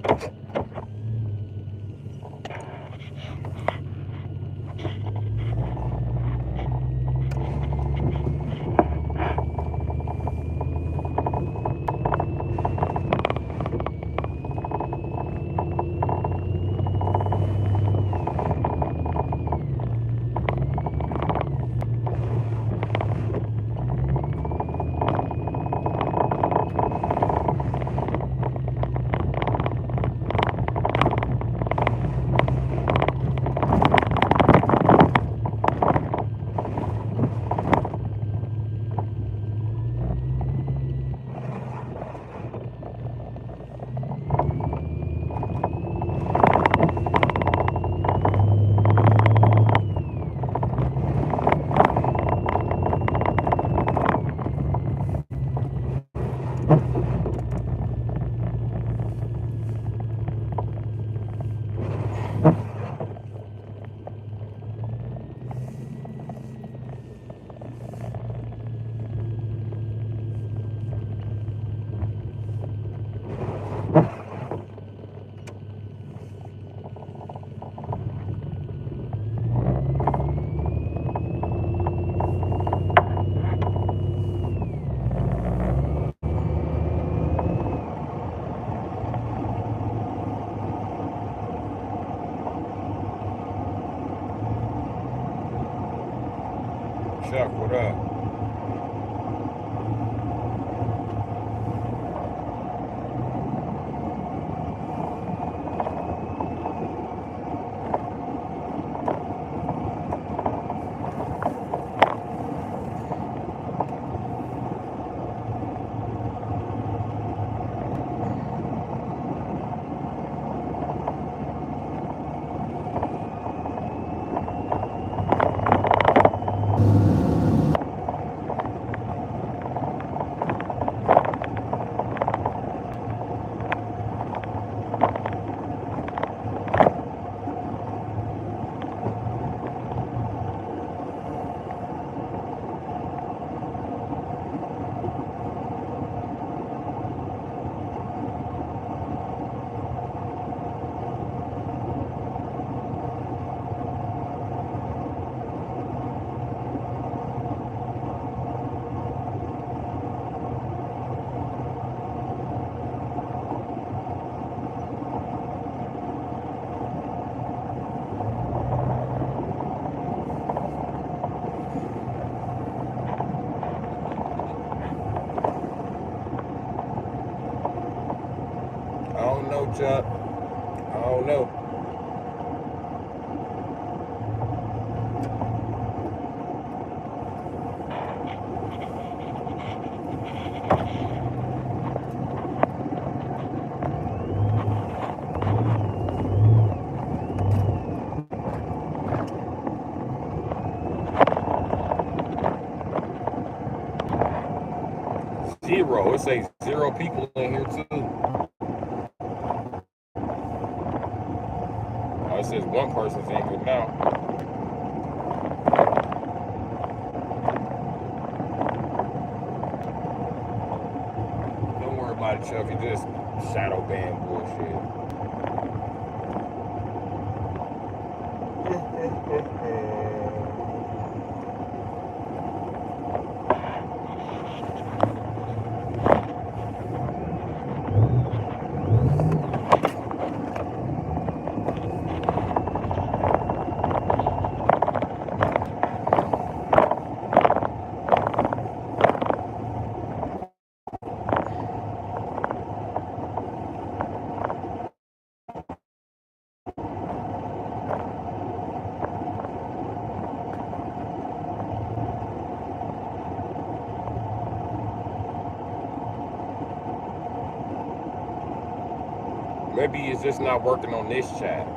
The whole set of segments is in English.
Chuck, what up? I don't know, Chuck. I don't know. Zero. It says 0 people in here too. Oh, it says one person's in here now. Don't worry about it, Chuck. It's just shadow ban bullshit. Maybe it's just not working on this chat.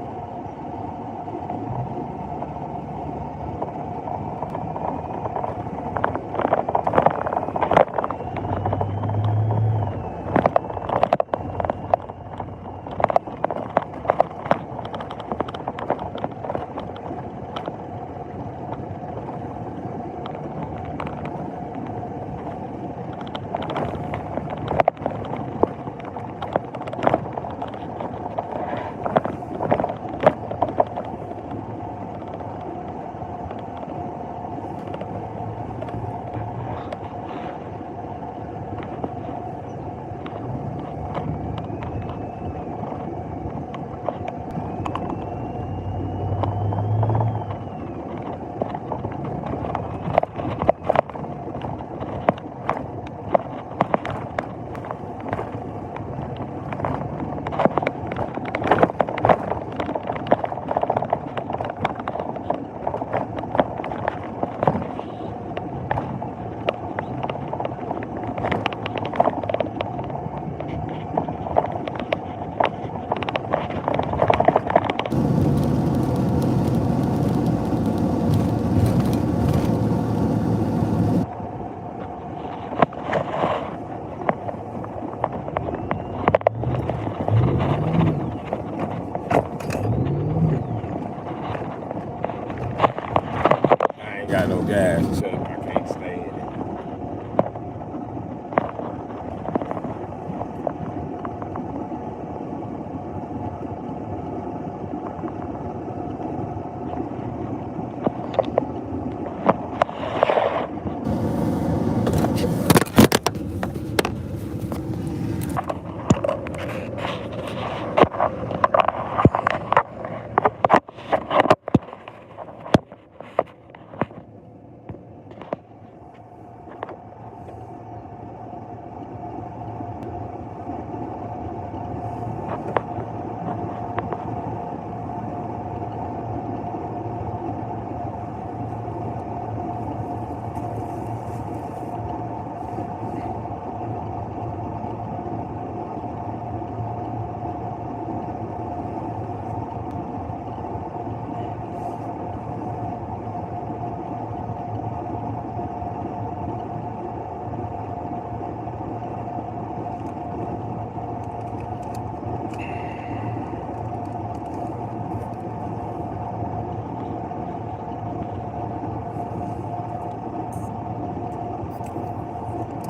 ass truck. I can't stand it.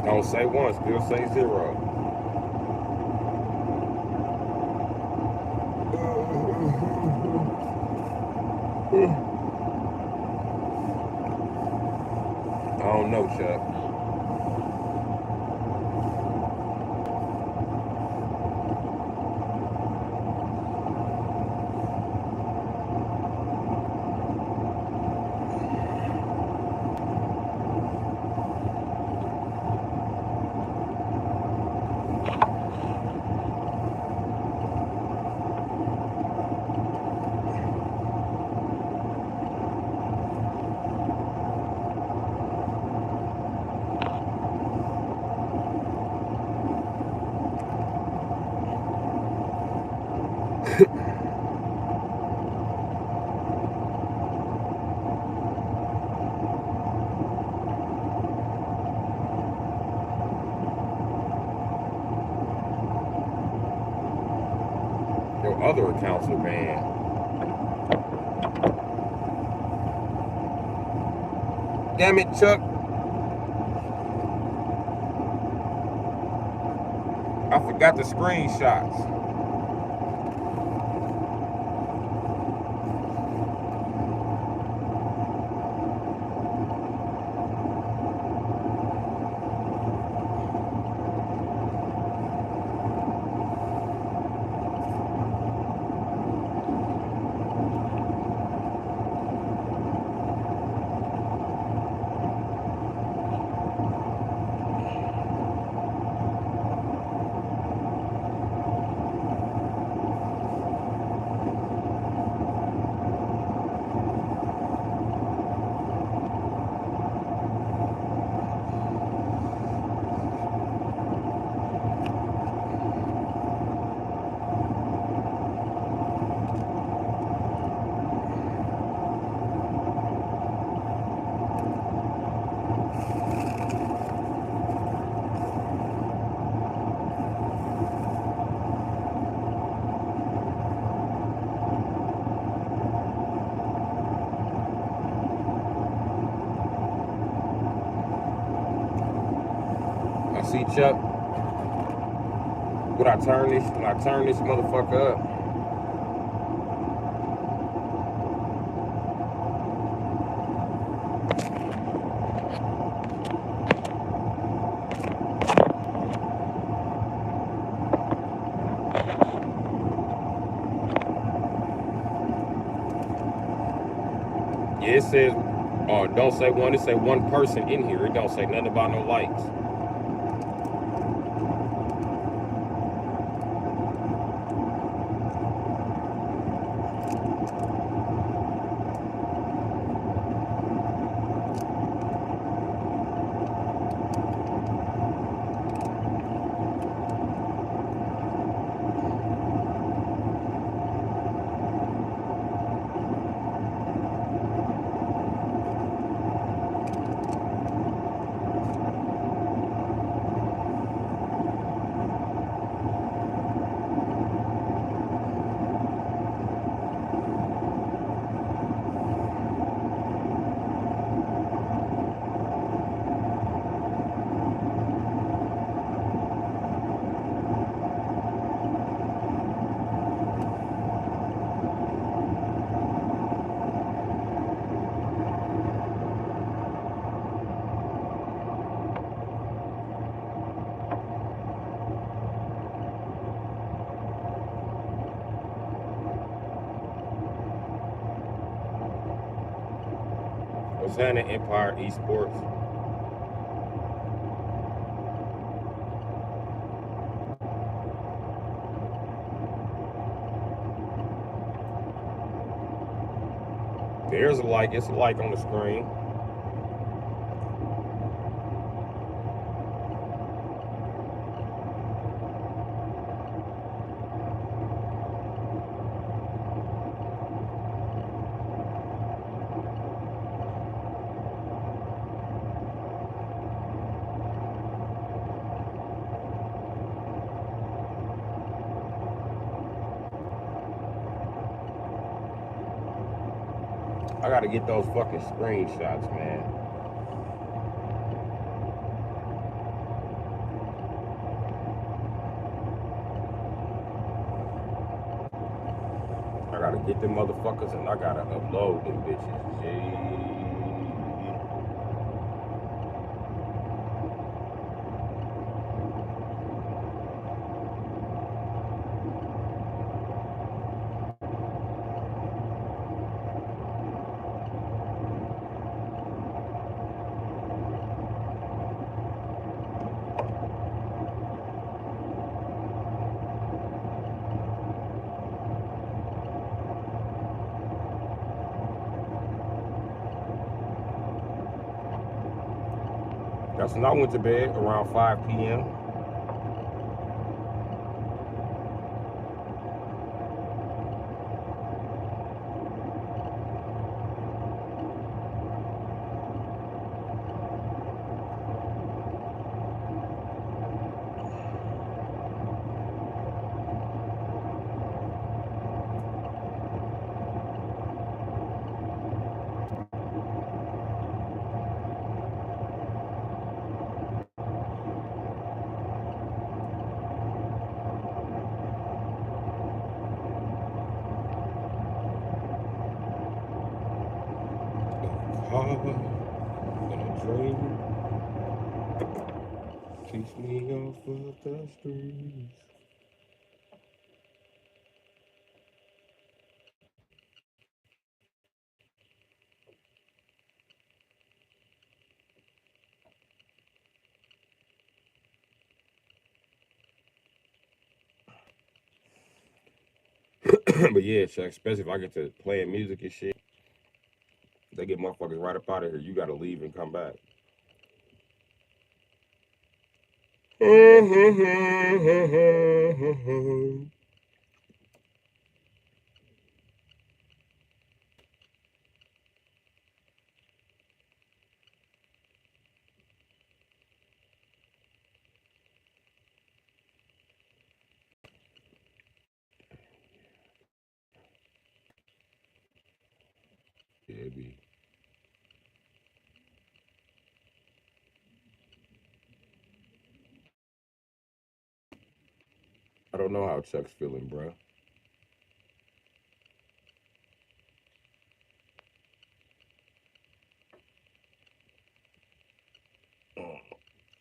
Don't say one, still say zero. I don't know, Chuck. Your other accounts are banned. Damn it, Chuck. I forgot the screenshots. See, Chuck, when I turn this motherfucker up, yeah, it says, don't say one, it say one person in here. It don't say nothing about no lights. Santa Empire Esports. There's a like. It's a like on the screen. I gotta get those fucking screenshots, man. I gotta get them motherfuckers and I gotta upload them bitches. Gee. That's when I went to bed around 5 p.m. In a dream, keeps me off of the streets. But yeah, Chuck, especially if I get to playing music and shit, they get motherfuckers right up out of here. You gotta leave and come back. Yeah, be. I don't know how Chuck's feeling, bro.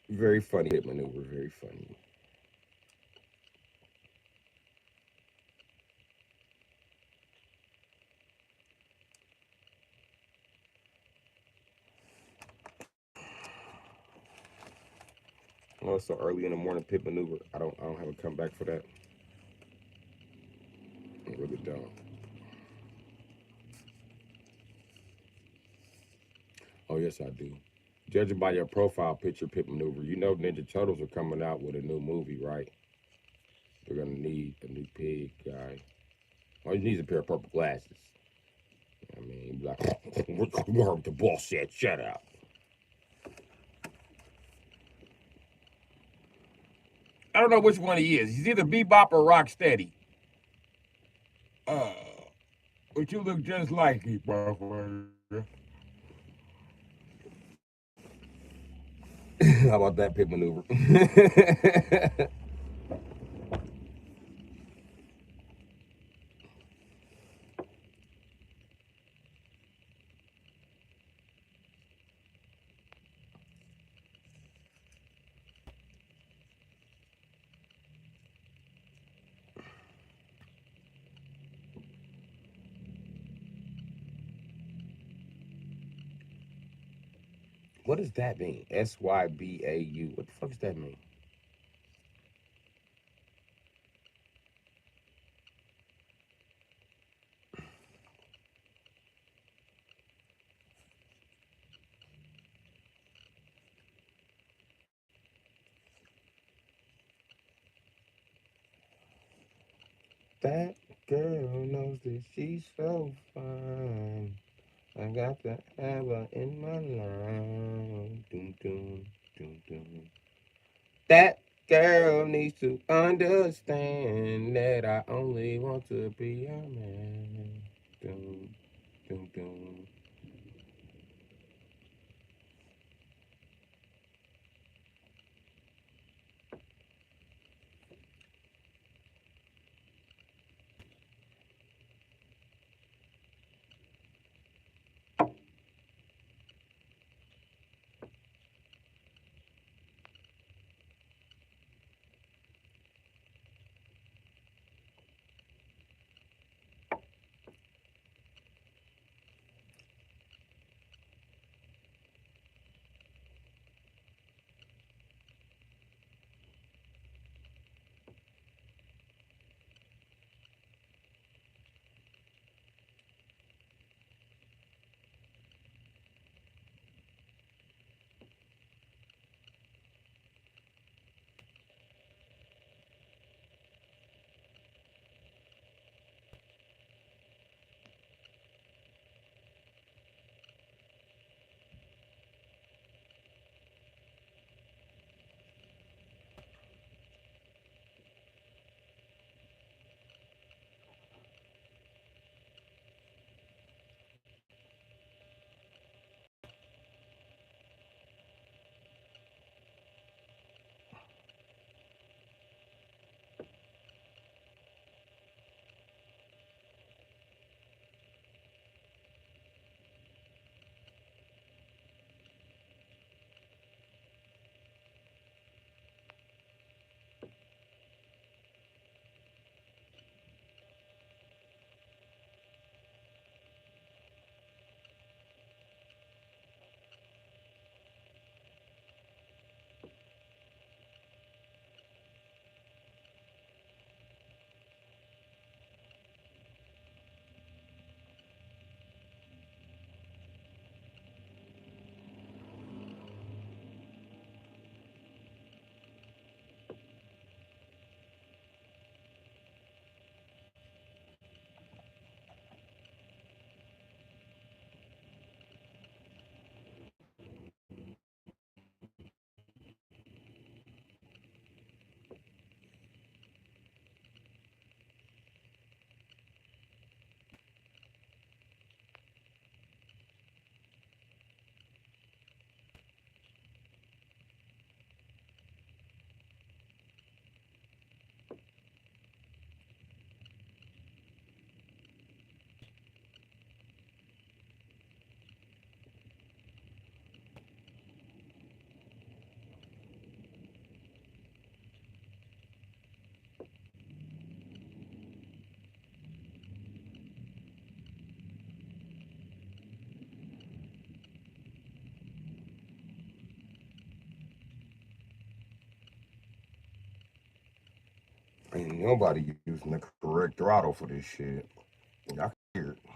Very funny hit maneuver. Very funny. Oh, it's so early in the morning pit maneuver. I don't have a comeback for that. I really don't. Oh yes, I do. Judging by your profile picture, pit maneuver, you know Ninja Turtles are coming out with a new movie, right? They're gonna need a new pig guy. Oh, he needs a pair of purple glasses. I mean, like, what the boss said, shut up. I don't know which one he is. He's either Bebop or Rocksteady. Uh, but you look just like him, motherfucker. How about that pit maneuver? What does that mean? SYBAU. What the fuck does that mean? That girl knows that she's so fine. I got to have her in my life. Doom, doom, doom, doom. That girl needs to understand that I only want to be a man. Doom, doom, doom. Ain't nobody using the correct throttle for this shit. I can hear it.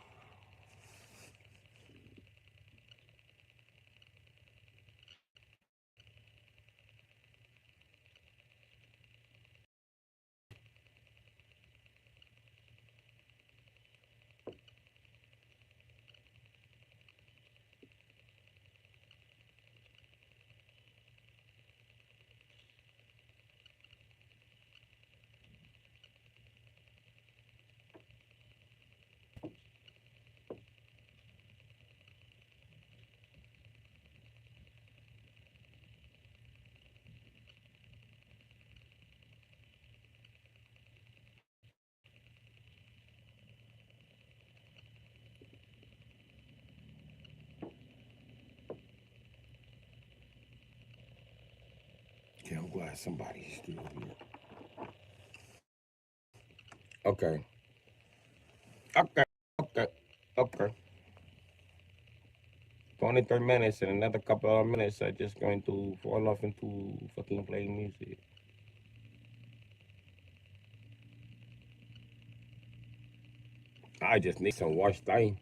Yeah, I'm glad somebody's still here. Okay. Okay. Okay. Okay. 23 minutes and another couple of minutes are just going to fall off into fucking playing music. I just need some wash thing.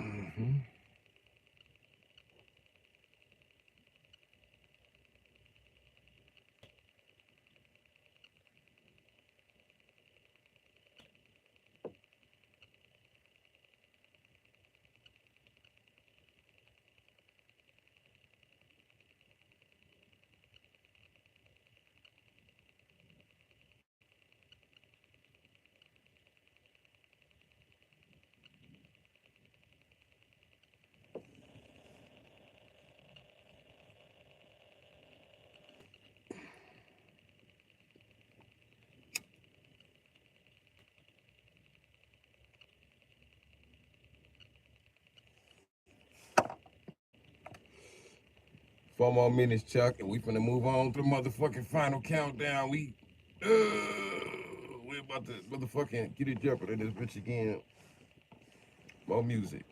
Mm-hmm. Four more minutes, Chuck, and we finna move on to the motherfucking final countdown. We about to motherfucking get it jumping in this bitch again. More music.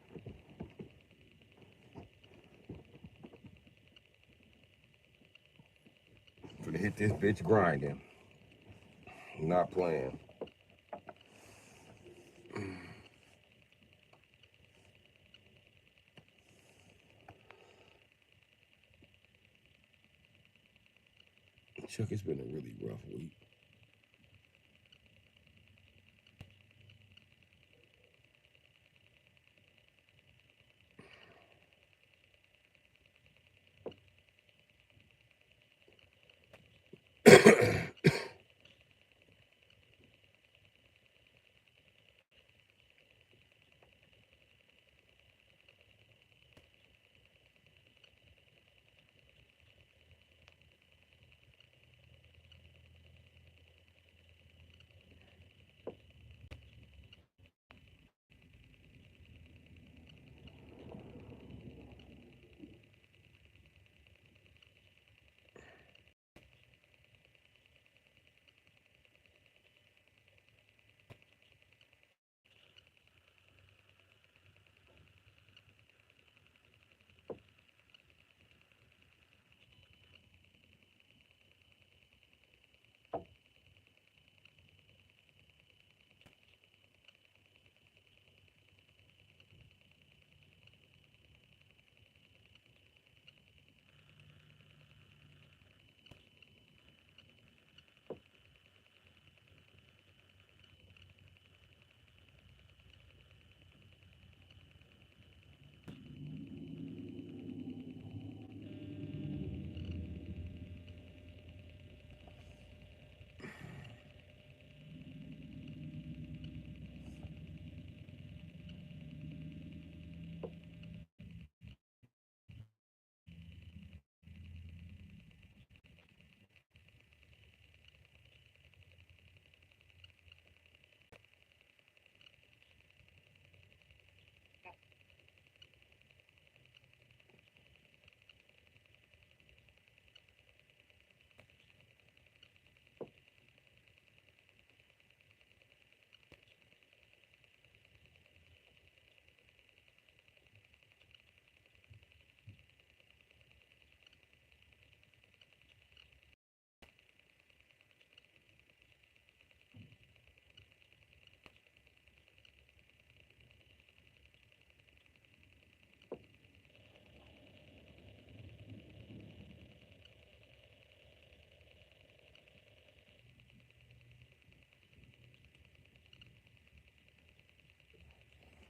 Finna hit this bitch grinding. Not playing. Chuck, it's been a really rough week.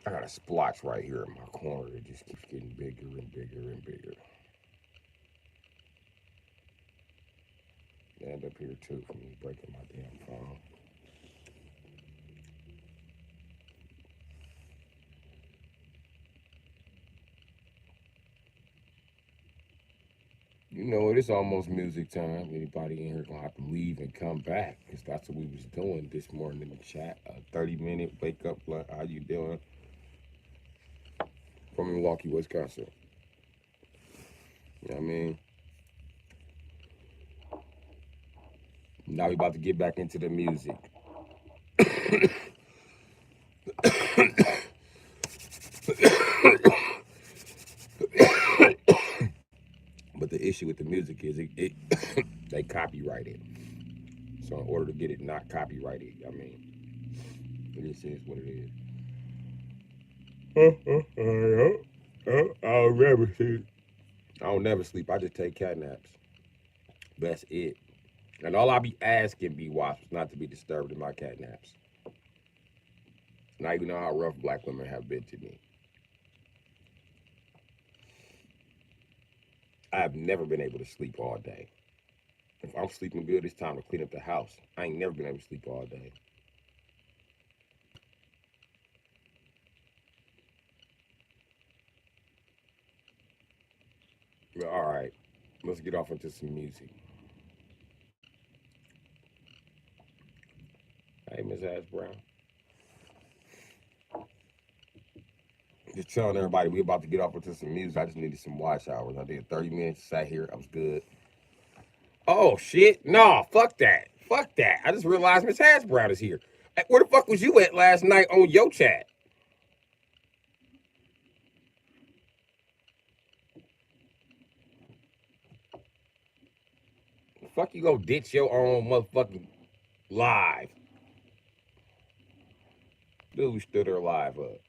I got a splotch right here in my corner that just keeps getting bigger and bigger and bigger. And up here too from me breaking my damn phone. You know, it's almost music time. Anybody in here gonna have to leave and come back because that's what we was doing this morning in the chat. A 30-minute wake up. How you doing? From Milwaukee, Wisconsin. You know what I mean? Now we about to get back into the music. But the issue with the music is it they copyright it. So in order to get it not copyrighted, I mean, it just is what it is. I'll never sleep. I don't never sleep. I just take cat naps. That's it. And all I be asking be wasps not to be disturbed in my cat naps. Now you know how rough black women have been to me. I have never been able to sleep all day. If I'm sleeping good, it's time to clean up the house. I ain't never been able to sleep all day. All right, let's get off into some music. Hey, Miss Ash Brown. Just telling everybody we about to get off into some music. I just needed some wash hours. I did 30 minutes, sat here, I was good. Oh shit. No, fuck that. Fuck that. I just realized Miss Hash Brown is here. Where the fuck was you at last night on your chat? The fuck you go ditch your own motherfucking live. Dude stood her live up.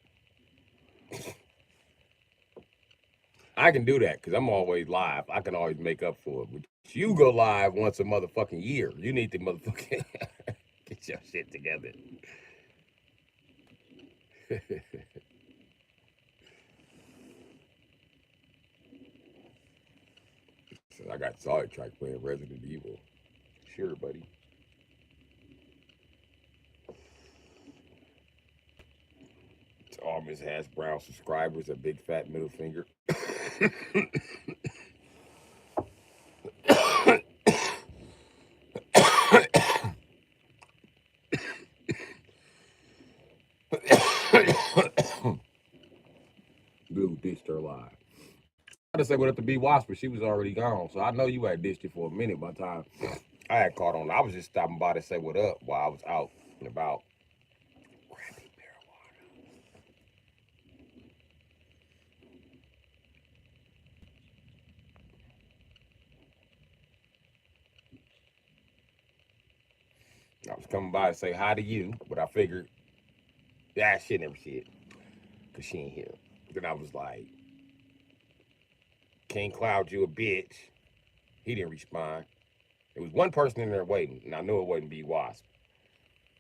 I can do that because I'm always live. I can always make up for it. But you go live once a motherfucking year. You need to motherfucking get your shit together. So I got sidetracked playing Resident Evil. Sure, buddy. To all Miss Hash Brown subscribers, a big fat middle finger. Blue ditched her live. I had to say what up to be Wasp, but she was already gone. So I know you had ditched it for a minute by the time I had caught on. I was just stopping by to say what up while I was out and about. Grabbing marijuana. I was coming by to say hi to you, but I figured, yeah, shit never shit. Because she ain't here. Then I was like, King Cloud, you a bitch. He didn't respond. There was one person in there waiting, and I knew it wasn't B Wasp.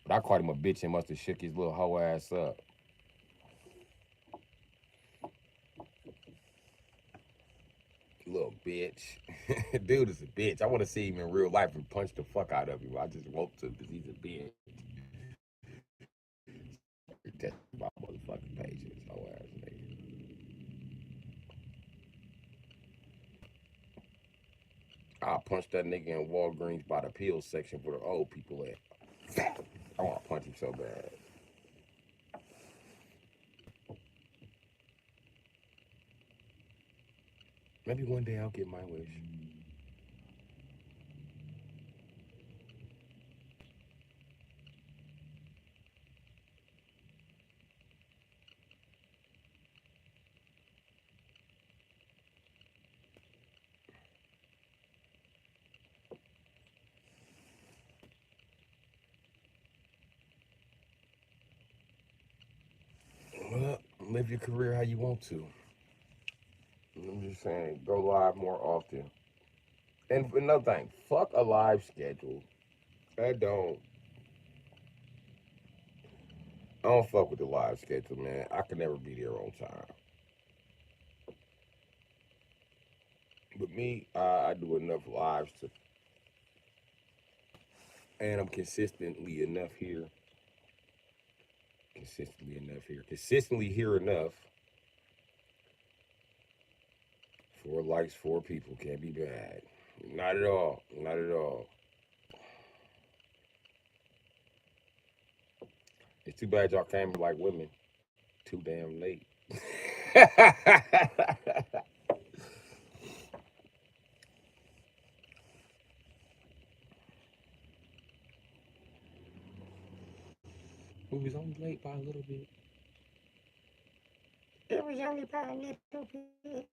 But I called him a bitch and must have shook his little hoe ass up. Little bitch. Dude is a bitch. I want to see him in real life and punch the fuck out of him. I just want to because he's a bitch. That's my motherfucking patience. Hoe ass nigga. I'll punch that nigga in Walgreens by the pills section where the old people at. I want to punch him so bad. Maybe one day I'll get my wish. Well, live your career how you want to. I'm just saying, go live more often. And another thing, fuck a live schedule. I don't. I don't fuck with the live schedule, man. I can never be there on time. But me, I do enough lives to, and I'm consistently here enough. 4 likes, 4 people can't be bad. Not at all. Not at all. It's too bad y'all came like women too damn late. We was only late by a little bit. It was only by a little bit.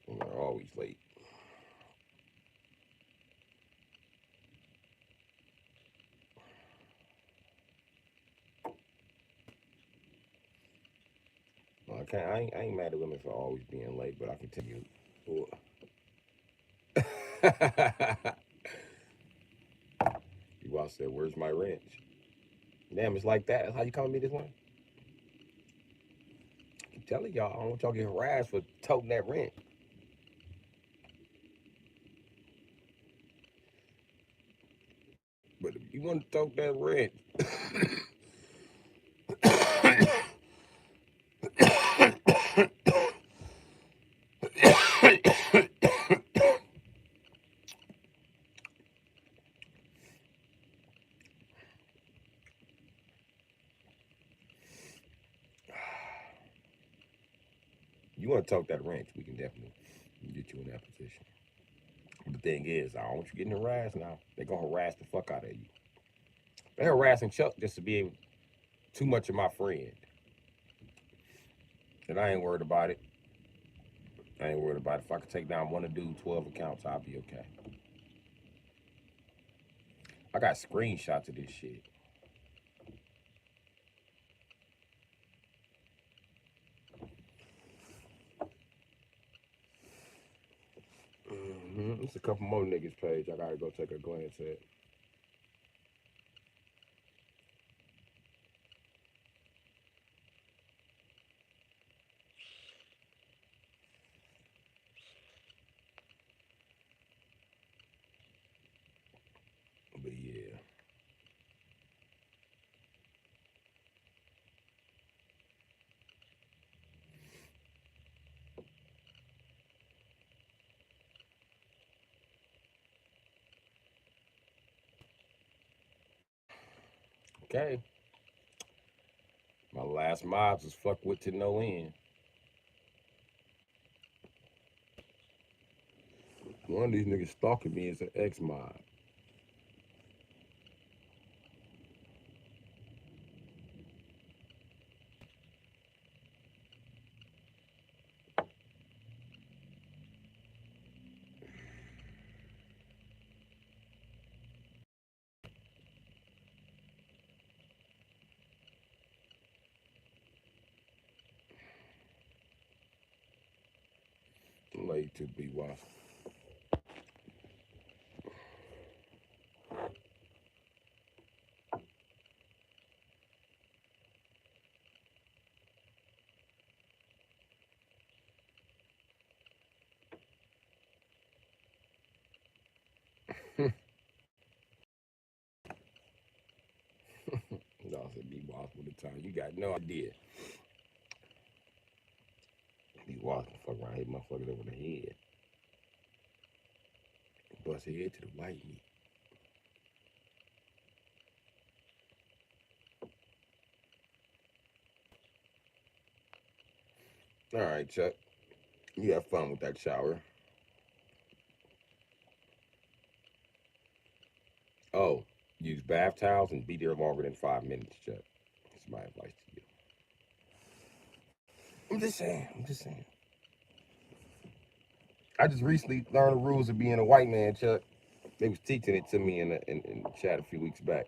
We're always late. Well, I ain't mad at women for always being late, but I can tell you. You all said, "Where's my wrench?" Damn, it's like that. That's how you calling me this one? I keep telling y'all, I don't want y'all to get harassed for toting that wrench. But if you want to tote that wrench, you want to tote that wrench, we can definitely get you in that position. But the thing is, I don't want you getting harassed now. They're going to harass the fuck out of you. They're harassing Chuck just to be too much of my friend. And I ain't worried about it. I ain't worried about it. If I could take down one or do 12 accounts, I'll be okay. I got screenshots of this shit. It's a couple more niggas page. I gotta go take a glance at. But yeah. Okay. My last mobs was fuck with to no end. One of these niggas stalking me is an ex mob. Late to be watched. Y'all said be watched with the time. You got no idea. Be watched fuck around, hit motherfuckers over the head. Bust his head to the white meat. All right, Chuck. You have fun with that shower. Oh, use bath towels and be there longer than 5 minutes, Chuck. That's my advice to you. I'm just saying. I'm just saying. I just recently learned the rules of being a white man, Chuck. They was teaching it to me in the chat a few weeks back.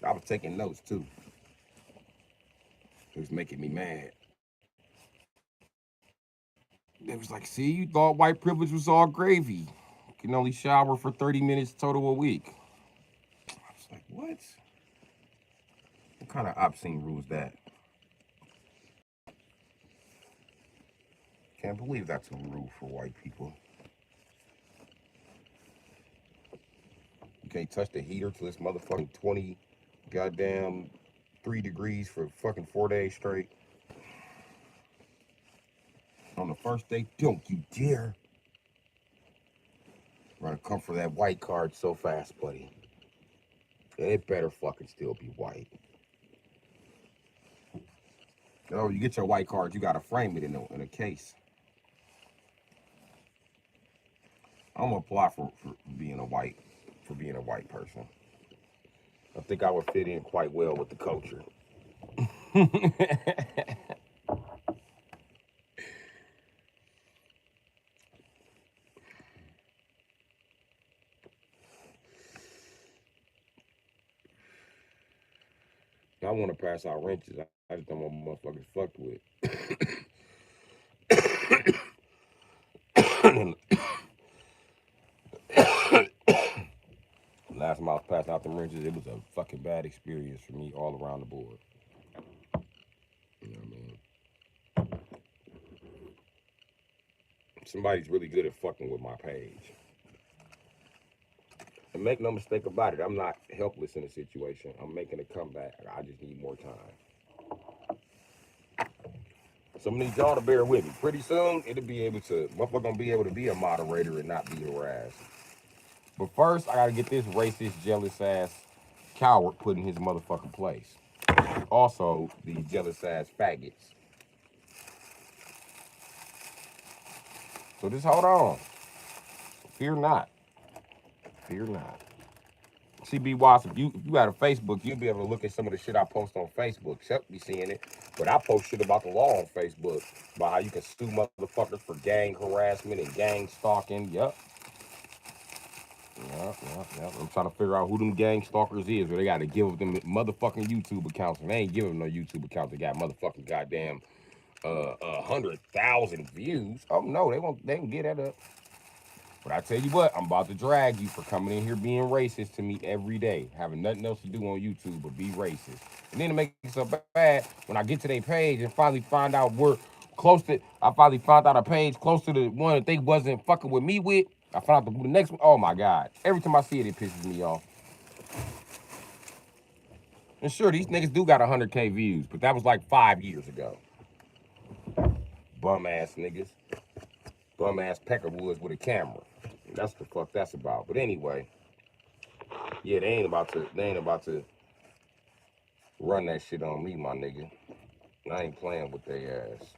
I was taking notes too. It was making me mad. They was like, see, you thought white privilege was all gravy. can only shower for 30 minutes total a week. I was like, what? What kind of obscene rule is that? Can't believe that's a rule for white people. You can't touch the heater till it's motherfucking 20 goddamn 3 degrees for fucking 4 days straight. On the first day, don't you dare. Gonna come for that white card so fast, buddy. It better fucking still be white. Oh, you get your white card, you gotta frame it in a case. I'm gonna apply for being a white person. I think I would fit in quite well with the culture. I want to pass out wrenches. I just don't want motherfuckers fucked with. Last time I was passing out the wrenches, it was a fucking bad experience for me all around the board. You know what I mean? Somebody's really good at fucking with my page. And make no mistake about it, I'm not helpless in a situation. I'm making a comeback. I just need more time. So I'm gonna need y'all to bear with me. Pretty soon, motherfucker gonna be able to be a moderator and not be harassed. But first, I gotta get this racist, jealous ass coward put in his motherfucking place. Also, the jealous ass faggots. So just hold on. Fear not. Fear not. CB Watts, if you got a Facebook, you'll be able to look at some of the shit I post on Facebook. Chuck be seeing it. But I post shit about the law on Facebook. About how you can sue motherfuckers for gang harassment and gang stalking. Yep. I'm trying to figure out who them gang stalkers is. Or they got to give them motherfucking YouTube accounts. And they ain't giving them no YouTube accounts. They got motherfucking goddamn 100,000 views. Oh no, they can get that up. But I tell you what, I'm about to drag you for coming in here being racist to me every day, having nothing else to do on YouTube but be racist. And then it makes it so bad when I get to their page and finally find out I finally found out a page close to the one that they wasn't fucking with me with. I found out the next one. Oh my God. Every time I see it, it pisses me off. And sure, these niggas do got 100K views, but that was like 5 years ago. Bum ass niggas. Bum ass Peckerwoods with a camera. That's the fuck that's about. But anyway, yeah, they ain't about to run that shit on me, my nigga. I ain't playing with their ass.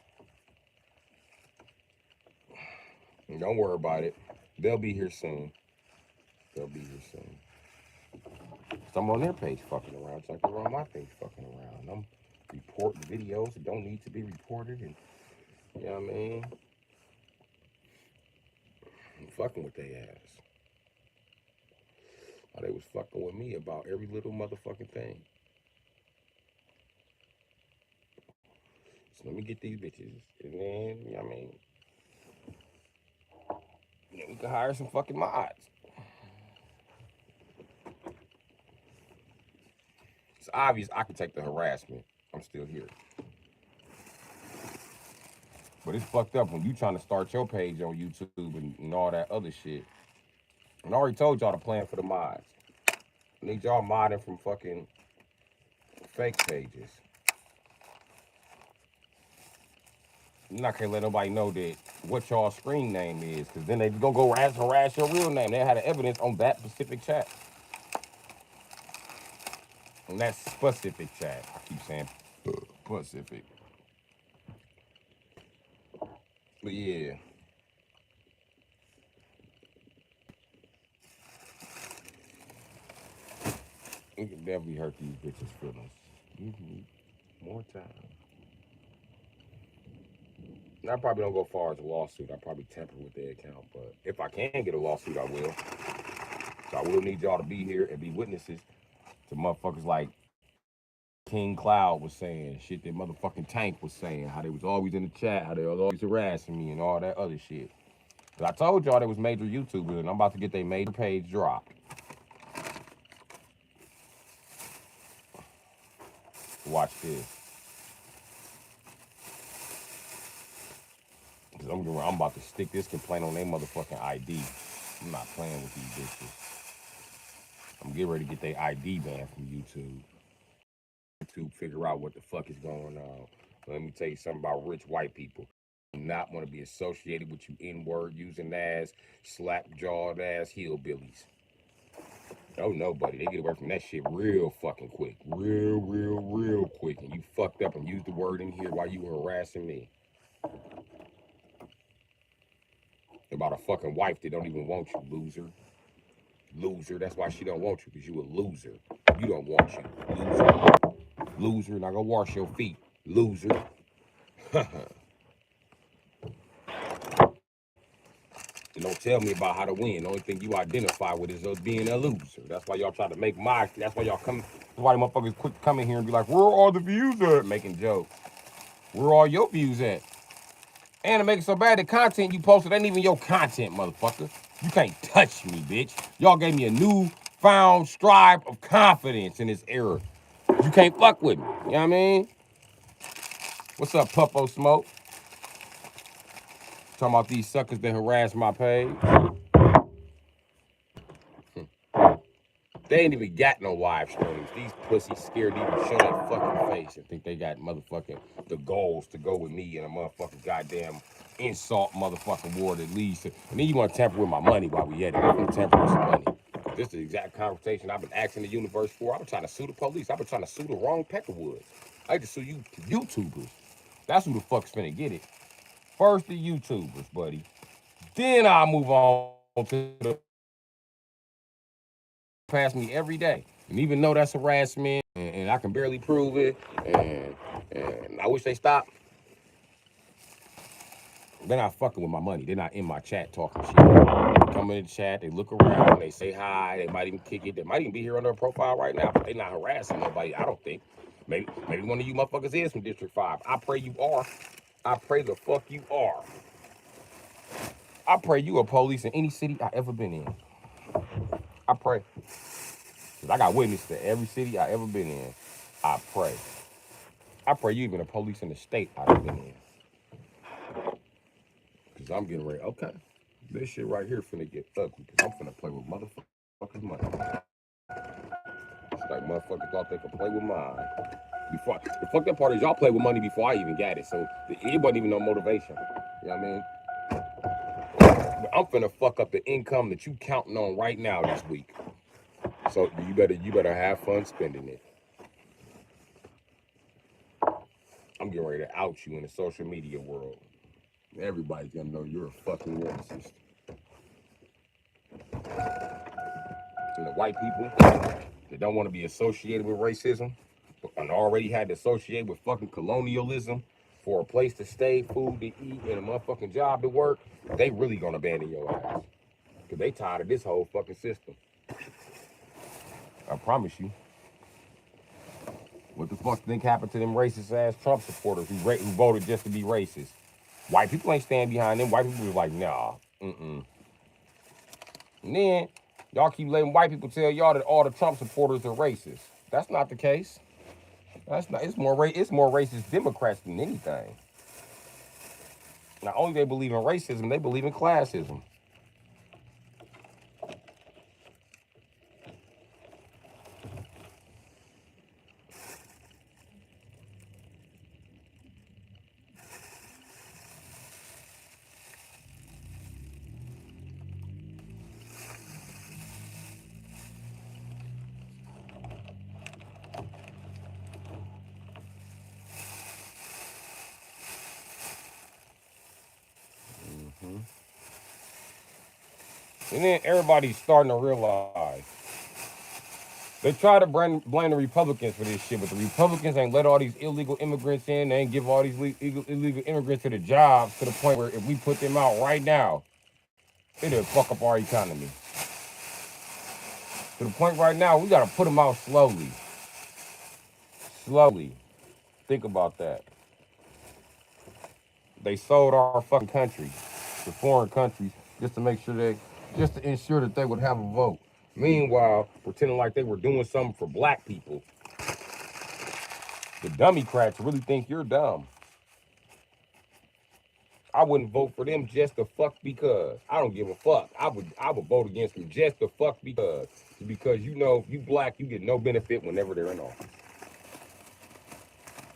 And don't worry about it. They'll be here soon. They'll be here soon. So I'm on their page fucking around, so I can run my page fucking around. I'm reporting videos that don't need to be reported, and you know what I mean? I'm fucking with their ass. Oh, they was fucking with me about every little motherfucking thing. So let me get these bitches, and then, you know what I mean? You know, we can hire some fucking mods. It's obvious I can take the harassment. I'm still here. But it's fucked up when you trying to start your page on YouTube and all that other shit. And I already told y'all the plan for the mods. I need y'all modding from fucking fake pages. You're not gonna let nobody know that what y'all screen name is, because then they gonna go harass your real name. They had the evidence on that specific chat. On that specific chat. I keep saying Pacific. But yeah. It can definitely hurt these bitches' feelings. Give me more time. And I probably don't go far as a lawsuit. I probably tamper with their account. But if I can get a lawsuit, I will. So I will need y'all to be here and be witnesses to motherfuckers like King Cloud was saying, shit that motherfucking Tank was saying, how they was always in the chat, how they was always harassing me and all that other shit. I told y'all there was major YouTubers, and I'm about to get their major page dropped. Watch this. Cause I'm about to stick this complaint on their motherfucking ID. I'm not playing with these bitches. I'm getting ready to get their ID banned from YouTube. YouTube figure out what the fuck is going on. Let me tell you something about rich white people. Do not want to be associated with you N-word using ass, slap jawed ass hillbillies. Oh no, buddy. They get away from that shit real fucking quick. Real quick. And you fucked up and used the word in here while you were harassing me. About a fucking wife that don't even want you, loser. Loser. That's why she don't want you, because you a loser. You don't want you. Loser. Loser. Now go wash your feet. Loser. And don't tell me about how to win. The only thing you identify with is us being a loser. That's why y'all try to make my. That's why y'all come. That's why motherfuckers quick come in here and be like, "Where are all the views at?" Making jokes. Where are all your views at? And to make it so bad, the content you posted ain't even your content, motherfucker. You can't touch me, bitch. Y'all gave me a newfound stripe of confidence in this era. You can't fuck with me. You know what I mean? What's up, Puppo Smoke? Talking about these suckers that harass my page. They ain't even got no live streams. These pussies scared to even show their fucking face and think they got motherfucking the goals to go with me and a motherfucking goddamn insult motherfucking war that leads to. And then you want to tamper with my money while we at it. I'm gonna tamper with some money. This is the exact conversation I've been asking the universe for. I've been trying to sue the police. I've been trying to sue the wrong Peckerwoods. I had to sue you YouTubers. That's who the fuck's finna get it. First the YouTubers, buddy. Then I'll move on to the past me every day. And even though that's harassment and I can barely prove it, and I wish they stopped, they're not fucking with my money. They're not in my chat talking shit. They come in the chat, they look around, they say hi, they might even kick it. They might even be here on their profile right now, but they're not harassing nobody, I don't think. Maybe one of you motherfuckers is from District 5. I pray you are. I pray the fuck you are. I pray you are police in any city I ever been in. I pray. Cause I got witnesses to every city I ever been in. I pray. I pray you even the police in the state I've been in. Cause I'm getting ready. Okay. This shit right here finna get ugly. Cause I'm finna play with motherfuckers' money. It's like motherfuckers thought they could play with mine. Before the fucked up part is y'all play with money before I even got it. So it wasn't even no motivation. You know what I mean? But I'm finna fuck up the income that you counting on right now this week. So you better have fun spending it. I'm getting ready to out you in the social media world. Everybody's gonna know you're a fucking racist. And the white people that don't want to be associated with racism and already had to associate with fucking colonialism for a place to stay, food to eat, and a motherfucking job to work, they really gonna abandon your ass. Cause they tired of this whole fucking system. I promise you. What the fuck think happened to them racist ass Trump supporters who voted just to be racist? White people ain't stand behind them. White people was like, nah, And then y'all keep letting white people tell y'all that all the Trump supporters are racist. That's not the case. That's not. It's more racist Democrats than anything. Not only they believe in racism, they believe in classism. And then everybody's starting to realize they try to blame the Republicans for this shit, but the Republicans ain't let all these illegal immigrants in. They ain't give all these illegal immigrants to the jobs to the point where if we put them out right now, it'll fuck up our economy. To the point right now, we gotta put them out slowly. Slowly. Think about that. They sold our fucking country to foreign countries just to make sure just to ensure that they would have a vote. Meanwhile, pretending like they were doing something for black people. The Democrats really think you're dumb. I wouldn't vote for them just the fuck because. I don't give a fuck. I would vote against them just the fuck because. Because you know, if you black, you get no benefit whenever they're in office.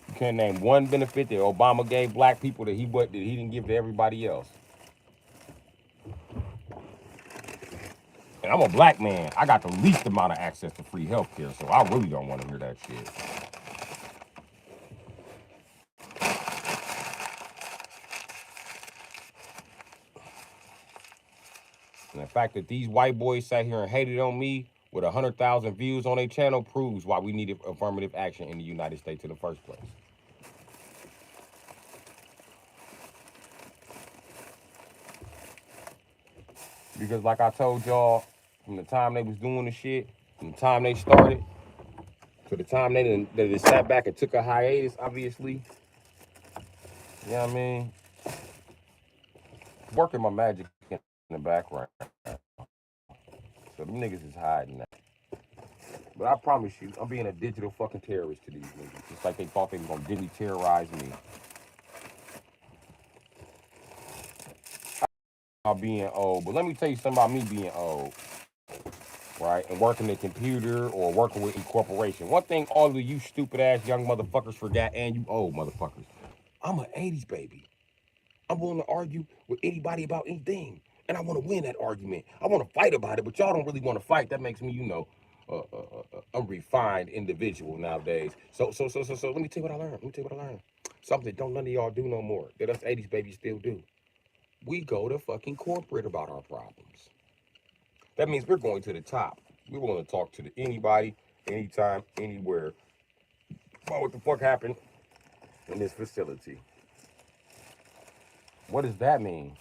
You can't name one benefit that Obama gave black people that he didn't give to everybody else. And I'm a black man. I got the least amount of access to free healthcare, so I really don't want to hear that shit. And the fact that these white boys sat here and hated on me with 100,000 views on their channel proves why we needed affirmative action in the United States in the first place. Because like I told y'all, from the time they was doing the shit, from the time they started, to the time they sat back and took a hiatus, obviously. You know what I mean? Working my magic in the background. So them niggas is hiding that. But I promise you, I'm being a digital fucking terrorist to these niggas. Just like they thought they was gonna digitally terrorize me. About being old, but let me tell you something about me being old, right? And working the computer or working with a corporation. One thing all of you stupid ass young motherfuckers forgot, and you old motherfuckers, I'm an 80s baby. I'm willing to argue with anybody about anything. And I want to win that argument. I want to fight about it, but y'all don't really want to fight. That makes me, you know, a refined individual nowadays. So let me tell you what I learned. Something that don't none of y'all do no more. That us 80s babies still do. We go to fucking corporate about our problems. That means we're going to the top. We want to talk to anybody, anytime, anywhere about what the fuck happened in this facility. What does that mean?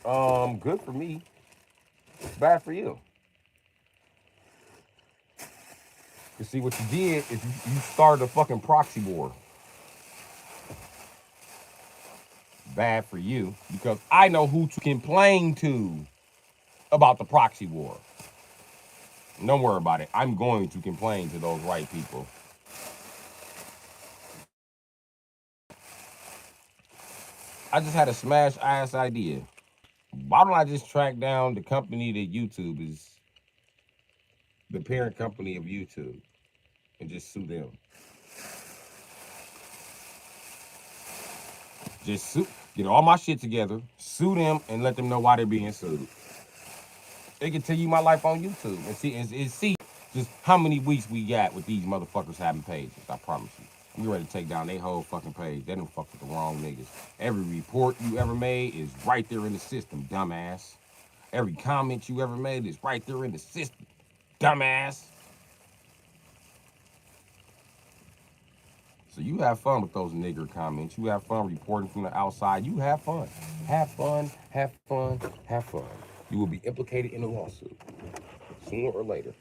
Good for me. Bad for you. You see, what you did is you started a fucking proxy war. Bad for you, because I know who to complain to about the proxy war. Don't worry about it. I'm going to complain to those right people. I just had a smash ass idea. Why don't I just track down the company that YouTube is, the parent company of YouTube, and just sue them? Just sue, get all my shit together, sue them, and let them know why they're being sued. They can tell you my life on YouTube and see just how many weeks we got with these motherfuckers having pages. I promise you. We ready to take down their whole fucking page. They don't fuck with the wrong niggas. Every report you ever made is right there in the system, dumbass. Every comment you ever made is right there in the system, dumbass. So you have fun with those nigger comments. You have fun reporting from the outside. You have fun. Have fun, have fun, have fun. You will be implicated in a lawsuit sooner or later.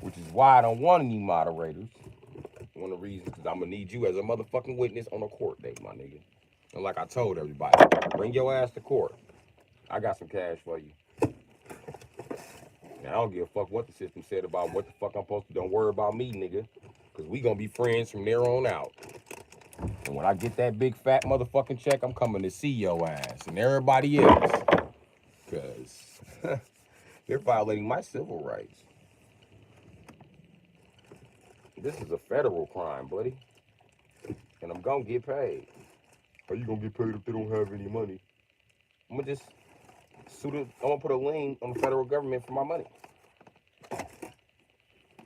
Which is why I don't want any moderators. One of the reasons, because I'm going to need you as a motherfucking witness on a court date, my nigga. And like I told everybody, bring your ass to court. I got some cash for you. Now, I don't give a fuck what the system said about what the fuck I'm supposed to do. Don't worry about me, nigga. Because we going to be friends from there on out. And when I get that big fat motherfucking check, I'm coming to see your ass and everybody else. Because they're violating my civil rights. This is a federal crime, buddy. And I'm going to get paid. How you going to get paid if they don't have any money? I'm going to just I'm going to put a lien on the federal government for my money.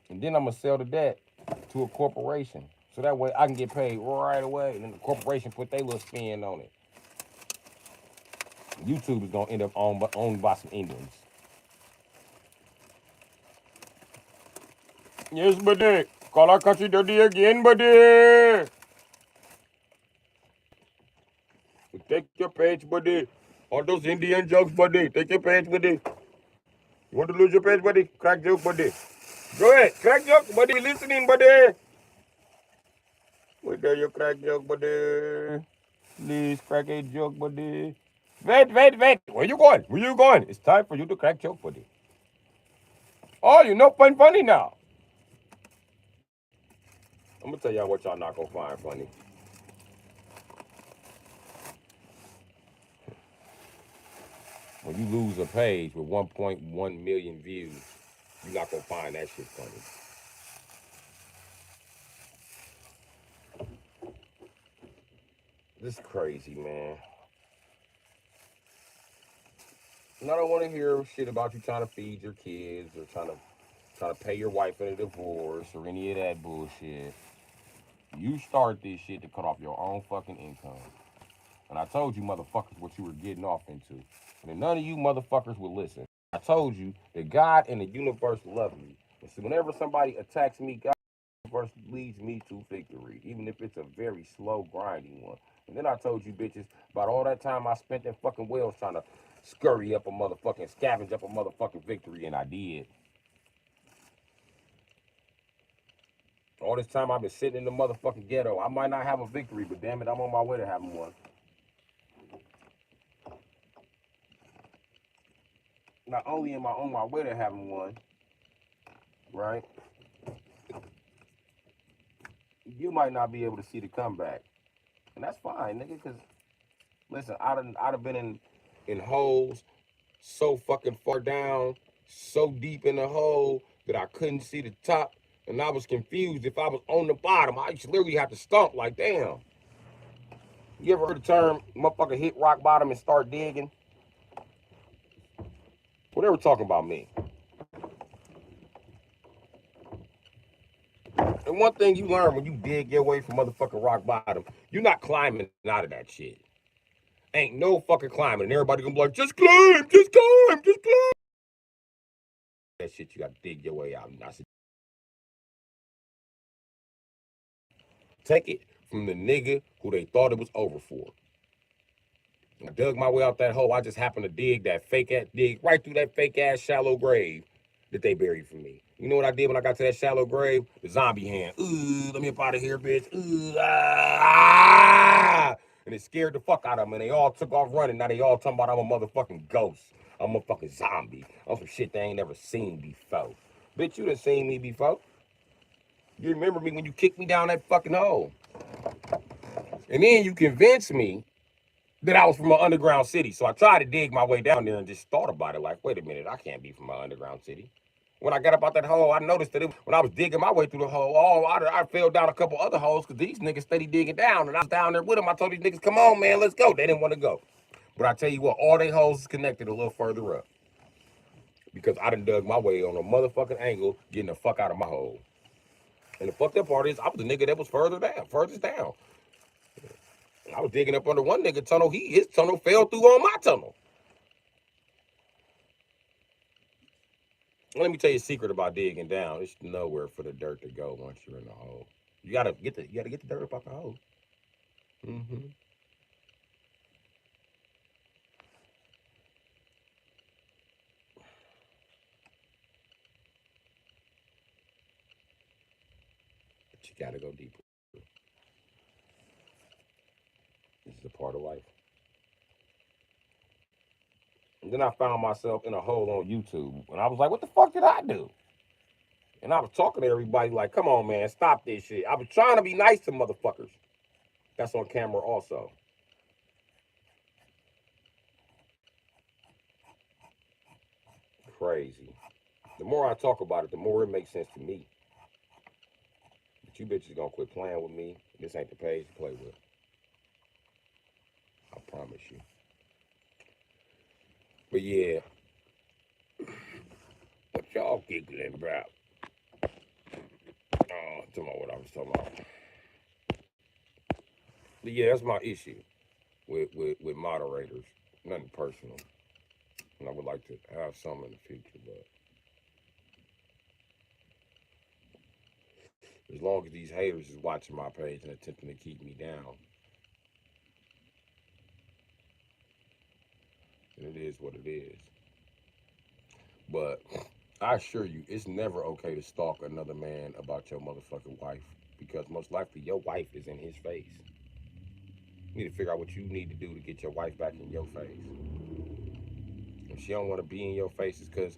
And then I'm going to sell the debt to a corporation. So that way I can get paid right away. And then the corporation put their little spin on it. YouTube is going to end up owned by some Indians. Yes, buddy. Call our country dirty again, buddy. Take your page, buddy. All those Indian jokes, buddy. Take your page, buddy. You want to lose your page, buddy? Crack joke, buddy. Go ahead. Crack joke, buddy. Listening, buddy. Wait there, you crack joke, buddy. Please crack a joke, buddy. Wait, wait, wait. Where you going? Where you going? It's time for you to crack joke, buddy. Oh, you know funny now. I'm gonna tell y'all what y'all not gonna find funny. When you lose a page with 1.1 million views, you're not gonna find that shit funny. This is crazy, man. And I don't want to hear shit about you trying to feed your kids or trying to pay your wife in a divorce or any of that bullshit. You start this shit to cut off your own fucking income. And I told you motherfuckers what you were getting off into. And none of you motherfuckers would listen. I told you that God and the universe love me. And so whenever somebody attacks me, God universe leads me to victory, even if it's a very slow, grinding one. And then I told you bitches about all that time I spent in fucking Wales trying to scurry up a motherfucking, scavenge up a motherfucking victory, and I did. All this time I've been sitting in the motherfucking ghetto. I might not have a victory, but damn it, I'm on my way to having one. Not only am I on my way to having one, right? You might not be able to see the comeback. And that's fine, nigga, because listen, I'd have been in holes so fucking far down, so deep in the hole that I couldn't see the top, and I was confused if I was on the bottom. I just literally had to stomp like, damn. You ever heard the term, motherfucker hit rock bottom and start digging? Well, they were talking about me. And one thing you learn when you dig your way from motherfucking rock bottom, you're not climbing out of that shit. Ain't no fucking climbing. And everybody gonna be like, just climb, just climb, just climb. That shit, you gotta dig your way out. And I said, take it from the nigga who they thought it was over for. I dug my way out that hole. I just happened to dig right through that fake ass shallow grave that they buried for me. You know what I did when I got to that shallow grave? The zombie hand. Let me up out of here, bitch. And it scared the fuck out of them. And they all took off running. Now they all talking about I'm a motherfucking ghost. I'm a fucking zombie. I'm some shit they ain't never seen before. Bitch, you done seen me before. You remember me when you kicked me down that fucking hole. And then you convinced me that I was from an underground city. So I tried to dig my way down there and just thought about it like, wait a minute, I can't be from an underground city. When I got up out that hole, I noticed that when I was digging my way through the hole, I fell down a couple other holes because these niggas steady digging down. And I was down there with them. I told these niggas, come on, man, let's go. They didn't want to go. But I tell you what, all they holes is connected a little further up. Because I done dug my way on a motherfucking angle, getting the fuck out of my hole. And the fucked up part is, I was the nigga that was furthest down. I was digging up under one nigga tunnel. His tunnel fell through on my tunnel. Let me tell you a secret about digging down. It's nowhere for the dirt to go once you're in the hole. You gotta get the dirt up out the hole. Mm-hmm. But you gotta go deeper. This is a part of life. And then I found myself in a hole on YouTube, and I was like, "What the fuck did I do?" And I was talking to everybody like, "Come on, man, stop this shit." I was trying to be nice to motherfuckers. That's on camera also. Crazy. The more I talk about it, the more it makes sense to me. But you bitches gonna quit playing with me. This ain't the page to play with. I promise you. But yeah, what y'all giggling about? Oh, talking about what I was talking about. But yeah, that's my issue with moderators. Nothing personal. And I would like to have some in the future, but as long as these haters is watching my page and attempting to keep me down, then it is what it is. But I assure you, it's never okay to stalk another man about your motherfucking wife because most likely your wife is in his face. You need to figure out what you need to do to get your wife back in your face. If she don't want to be in your face, it's because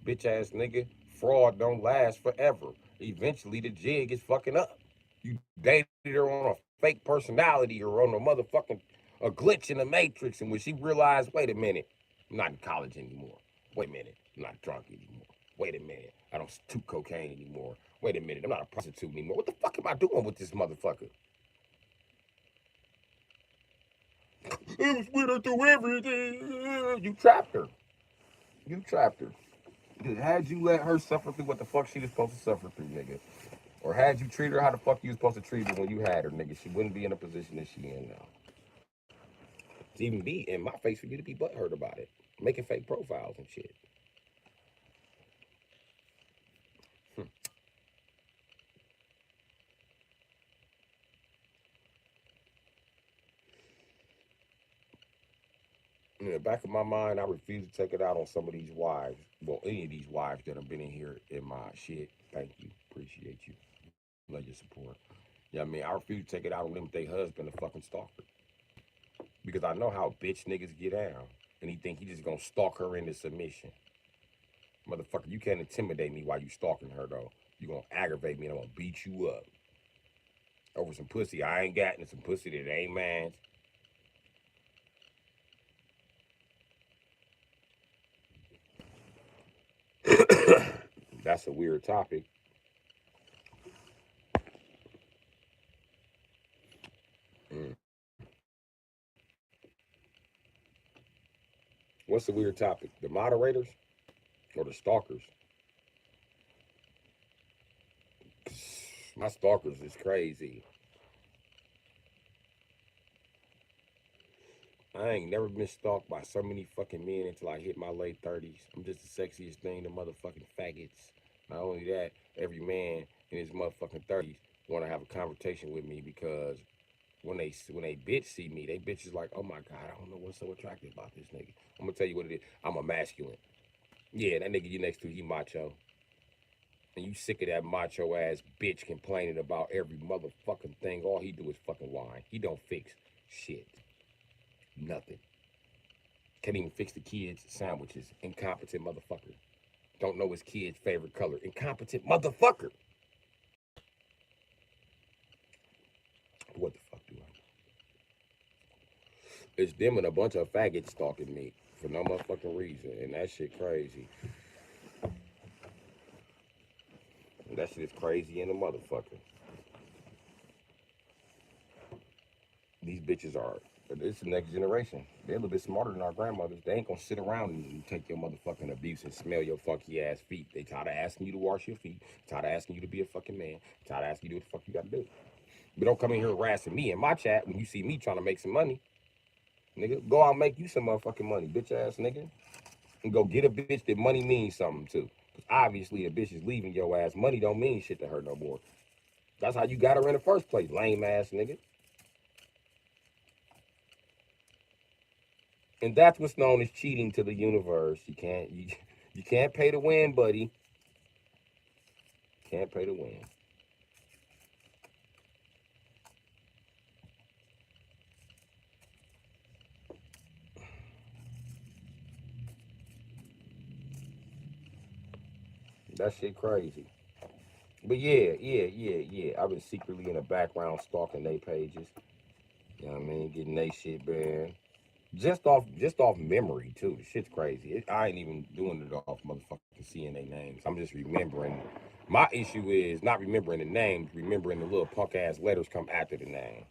bitch ass nigga, fraud don't last forever. Eventually the jig is fucking up. You dated her on a fake personality or on a motherfucking a glitch in the matrix, and when she realized, wait a minute, I'm not in college anymore. Wait a minute, I'm not drunk anymore. Wait a minute, I don't do cocaine anymore. Wait a minute, I'm not a prostitute anymore. What the fuck am I doing with this motherfucker? I was with her through everything. You trapped her. You trapped her. Had you let her suffer through what the fuck she was supposed to suffer through, nigga, or had you treated her how the fuck you was supposed to treat her when you had her, nigga, she wouldn't be in the position that she in now. To even be in my face for you to be butthurt about it, making fake profiles and shit. In the back of my mind, I refuse to take it out on some of these wives. Well, any of these wives that have been in here in my shit. Thank you. Appreciate you. Love your support. Yeah, I mean, I refuse to take it out on them with their husband, a fucking stalker. Because I know how bitch niggas get down. And he think he just gonna stalk her into submission. Motherfucker, you can't intimidate me while you stalking her, though. You gonna aggravate me and I'm gonna beat you up. Over some pussy I ain't got and some pussy that ain't mine. That's a weird topic. Mm. What's the weird topic? The moderators or the stalkers? My stalkers is crazy. I ain't never been stalked by so many fucking men until I hit my late 30s. I'm just the sexiest thing to motherfucking faggots. Not only that, every man in his motherfucking 30s want to have a conversation with me because when they bitch see me, they bitch is like, oh my god, I don't know what's so attractive about this nigga. I'm gonna tell you what it is. I'm a masculine. Yeah, that nigga you next to, he macho. And you sick of that macho ass bitch complaining about every motherfucking thing. All he do is fucking whine. He don't fix shit. Nothing. Can't even fix the kids' sandwiches. Incompetent motherfucker. Don't know his kid's favorite color. Incompetent motherfucker. What the fuck do I know? It's them and a bunch of faggots stalking me for no motherfucking reason. And that shit crazy. And that shit is crazy in the motherfucker. These bitches are. But it's the next generation. They're a little bit smarter than our grandmothers. They ain't gonna sit around and take your motherfucking abuse and smell your funky ass feet. They tired of asking you to wash your feet. Tired of asking you to be a fucking man. Tired of asking you what the fuck you gotta do. But don't come in here harassing me in my chat when you see me trying to make some money. Nigga, go out and make you some motherfucking money, bitch ass nigga. And go get a bitch that money means something to. Cause obviously a bitch is leaving your ass. Money don't mean shit to her no more. That's how you got her in the first place, lame ass nigga. And that's what's known as cheating to the universe. You can't pay to win, buddy. Can't pay to win. That shit crazy. But yeah. I've been secretly in the background stalking they pages. You know what I mean? Getting they shit banned. Just off memory too. The shit's crazy. I ain't even doing it off motherfucking seeing their names. I'm just remembering. My issue is not remembering the names, remembering the little punk ass letters come after the name.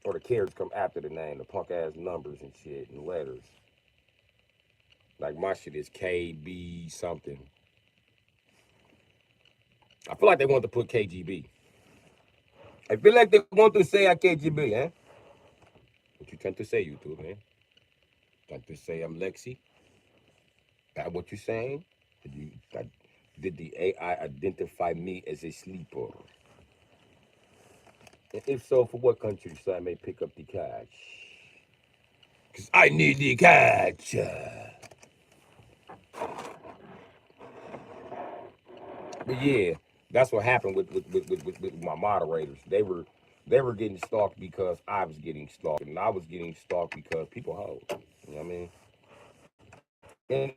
Or the characters come after the name, the punk ass numbers and shit and letters. Like my shit is KB something. I feel like they want to put KGB. I feel like they want to say a KGB, eh? What you tend to say, YouTube, man? Tend to say I'm Lexi? That what you saying? Did the AI identify me as a sleeper? And if so, for what country so I may pick up the cash? Because I need the cash. But yeah, that's what happened with my moderators. They were getting stalked because I was getting stalked, and I was getting stalked because people hoes. You know what I mean? And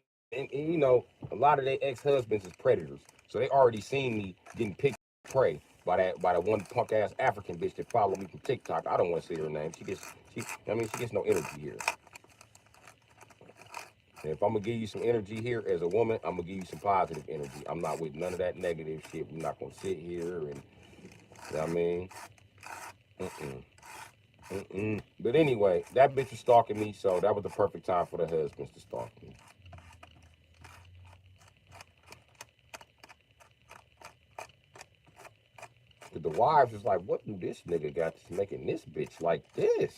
you know, a lot of their ex-husbands is predators, so they already seen me getting picked prey by that one punk ass African bitch that followed me from TikTok. I don't want to say her name. She gets no energy here. And if I'm gonna give you some energy here as a woman, I'm gonna give you some positive energy. I'm not with none of that negative shit. We're not gonna sit here and, you know what I mean? Mm-mm. Mm-mm. But anyway, that bitch was stalking me, so that was the perfect time for the husbands to stalk me. But the wives was like, what do this nigga got to making this bitch like this?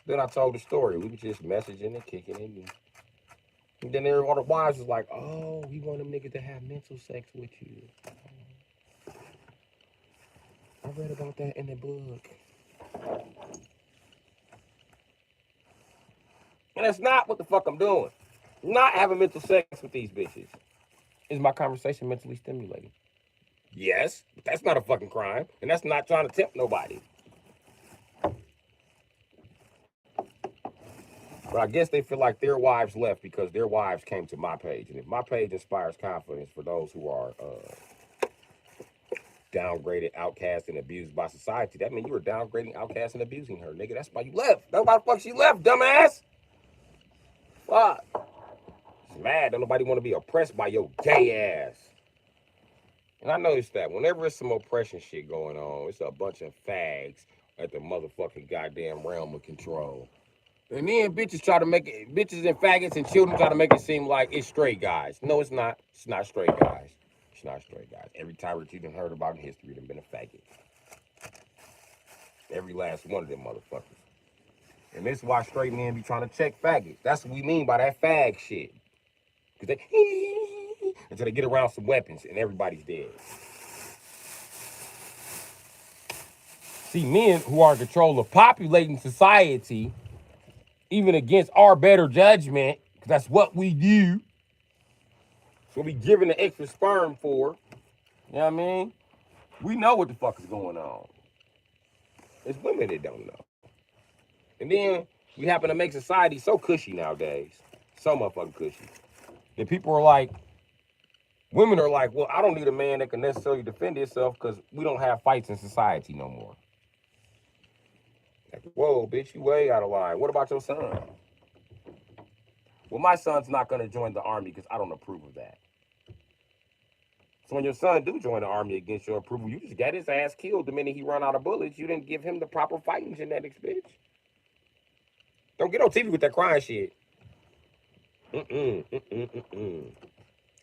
Then I told the story. We were just messaging and kicking it. And then all the wives was like, oh, he want them niggas to have mental sex with you. I read about that in the book. And that's not what the fuck I'm doing. I'm not having mental sex with these bitches. Is my conversation mentally stimulating? Yes, but that's not a fucking crime. And that's not trying to tempt nobody. But I guess they feel like their wives left because their wives came to my page. And if my page inspires confidence for those who are downgraded, outcast, and abused by society, that means you were downgrading, outcast, and abusing her, nigga. That's why you left. That's why the fuck she left, dumbass. Fuck. She's mad. Don't nobody want to be oppressed by your gay ass. And I noticed that whenever it's some oppression shit going on, it's a bunch of fags at the motherfucking goddamn realm of control. And then bitches try to make it, bitches and faggots and children try to make it seem like it's straight guys. No, it's not. It's not straight guys. It's not straight guys. Every tyrant you done heard about in history done been a faggot. Every last one of them motherfuckers. And this is why straight men be trying to check faggots. That's what we mean by that fag shit. Cause they until they get around some weapons and everybody's dead. See, men who are in control of populating society, even against our better judgment, because that's what we do. So we giving the extra sperm for. You know what I mean? We know what the fuck is going on. It's women that don't know. And then we happen to make society so cushy nowadays. So motherfucking cushy. That people are like, women are like, well, I don't need a man that can necessarily defend himself because we don't have fights in society no more. Like, whoa, bitch, you way out of line. What about your son? Well, my son's not going to join the army because I don't approve of that. So when your son do join the army against your approval, you just got his ass killed the minute he run out of bullets. You didn't give him the proper fighting genetics, bitch. Don't get on TV with that crying shit. I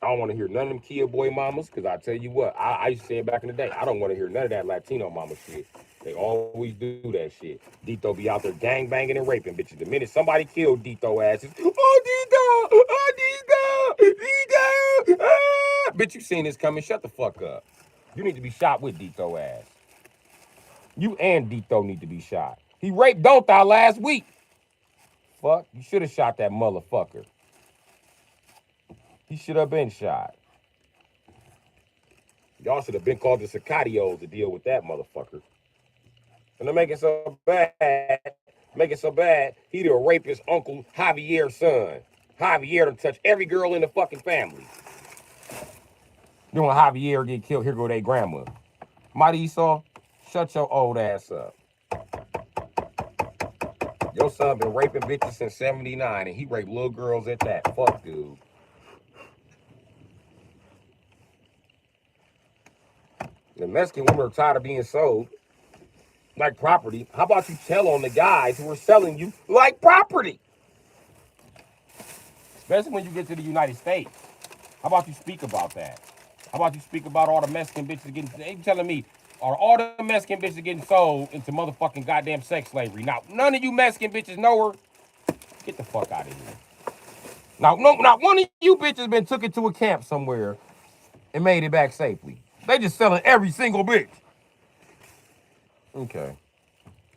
don't want to hear none of them kid boy mamas, because I tell you what, I used to say it back in the day, I don't want to hear none of that Latino mama shit. They always do that shit. Dito be out there gang banging and raping bitches. The minute somebody killed Dito asses, oh Dito, ah! Bitch, you seen this coming, shut the fuck up. You need to be shot with Dito ass. You and Dito need to be shot. He raped Don't Thou last week. Fuck, you should have shot that motherfucker. He should have been shot. Y'all should have been called the Sicarios to deal with that motherfucker. And to make it so bad, he to rape his uncle Javier's son. Javier to touch every girl in the fucking family. Then when Javier get killed, here go their grandma. Mighty Esau, shut your old ass up. Your son been raping bitches since 79, and he raped little girls at that. Fuck, dude. The Mexican women are tired of being sold like property. How about you tell on the guys who are selling you like property? Especially when you get to the United States. How about you speak about that? How about you speak about all the Mexican bitches getting, they telling me, are all the Mexican bitches getting sold into motherfucking goddamn sex slavery? Now, none of you Mexican bitches know her. Get the fuck out of here. Now, not one of you bitches been took it to a camp somewhere and made it back safely. They just selling every single bitch. Okay.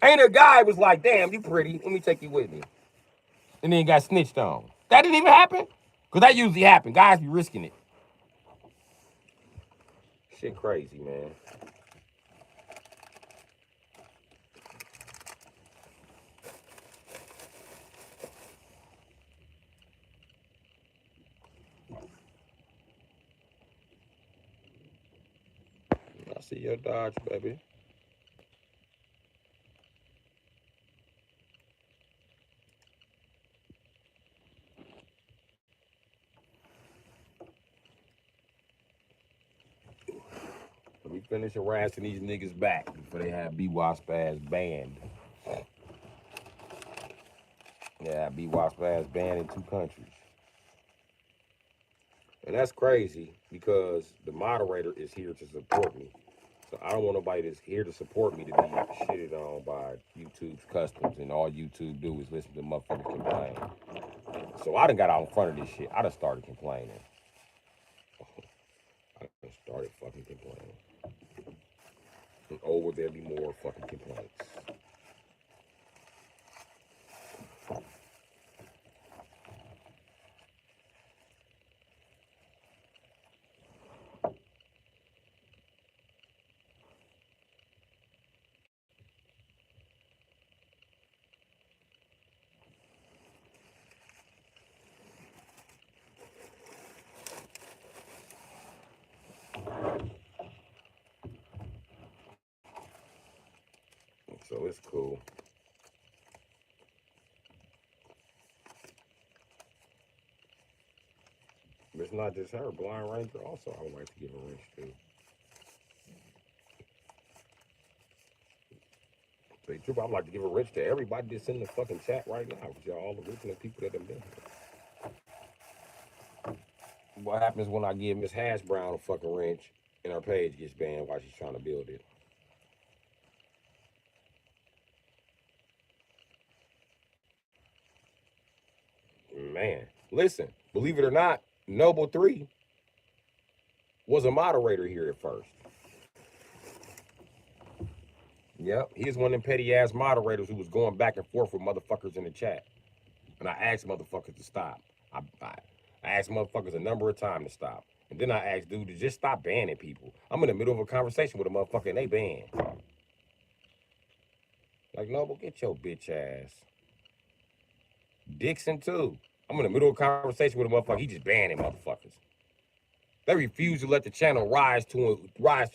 Ain't a guy was like, damn, you pretty. Let me take you with me. And then got snitched on. That didn't even happen? Because that usually happen. Guys be risking it. Shit crazy, man. I see your Dodge, baby. Let me finish harassing these niggas back before they have B-Wasp ass banned. Yeah, B-Wasp ass banned in 2 countries. And that's crazy because the moderator is here to support me. So I don't want nobody that's here to support me to be shitted on by YouTube's customs, and all YouTube do is listen to motherfuckers complain. So I done got out in front of this shit. I done started complaining. I done started fucking complaining. And over there'll be more fucking complaints. So it's cool. But it's not just her. Blind Ranger also I would like to give a wrench to. Say truth, I'd like to give a wrench to everybody that's in the fucking chat right now. Because y'all all the original people that have been here. What happens when I give Miss Hash Brown a fucking wrench and her page gets banned while she's trying to build it? Man, listen, believe it or not, Noble 3 was a moderator here at first. Yep, he was one of them petty ass moderators who was going back and forth with motherfuckers in the chat. And I asked motherfuckers to stop. I asked motherfuckers a number of times to stop. And then I asked dude to just stop banning people. I'm in the middle of a conversation with a motherfucker and they ban. Like, Noble, get your bitch ass. Dixon too. I'm in the middle of a conversation with a motherfucker. He just banning motherfuckers. They refuse to let the channel rise to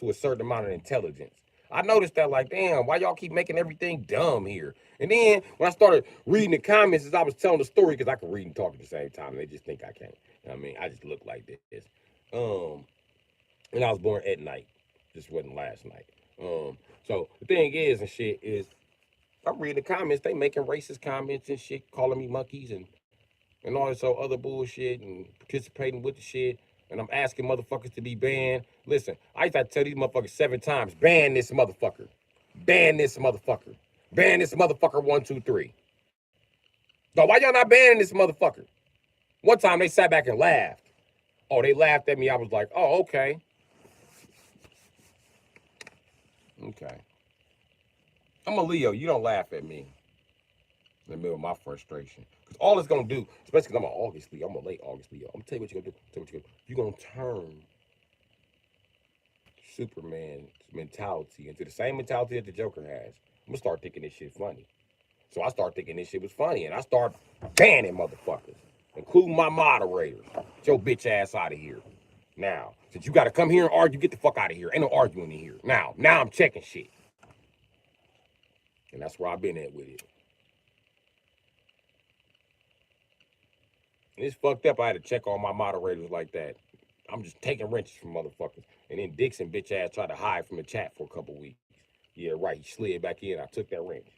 a certain amount of intelligence. I noticed that, like, damn, why y'all keep making everything dumb here? And then when I started reading the comments as I was telling the story, because I can read and talk at the same time, and they just think I can't. I mean, I just look like this. And I was born at night. Just wasn't last night. So the thing is and shit is, I'm reading the comments. They making racist comments and shit, calling me monkeys and all this other bullshit and participating with the shit. And I'm asking motherfuckers to be banned. Listen, I used to tell these motherfuckers 7 times, ban this motherfucker. Ban this motherfucker. Ban this motherfucker 1, 2, 3. No, why y'all not banning this motherfucker? One time they sat back and laughed. Oh, they laughed at me. I was like, oh, okay. Okay. I'm a Leo. You don't laugh at me in the middle of my frustration. Because all it's going to do, especially because I'm an August Leo, I'm a late August Leo. I'm going to tell you what you're going to do. Tell you what you're going to do. You're going to turn Superman's mentality into the same mentality that the Joker has. I'm going to start thinking this shit funny. So I start thinking this shit was funny, and I start banning motherfuckers, including my moderators. Get your bitch ass out of here. Now, since you got to come here and argue, get the fuck out of here. Ain't no arguing in here. Now I'm checking shit. And that's where I've been at with it. And it's fucked up. I had to check all my moderators like that. I'm just taking wrenches from motherfuckers. And then Dixon bitch ass tried to hide from the chat for a couple weeks. Yeah, right. He slid back in. I took that wrench.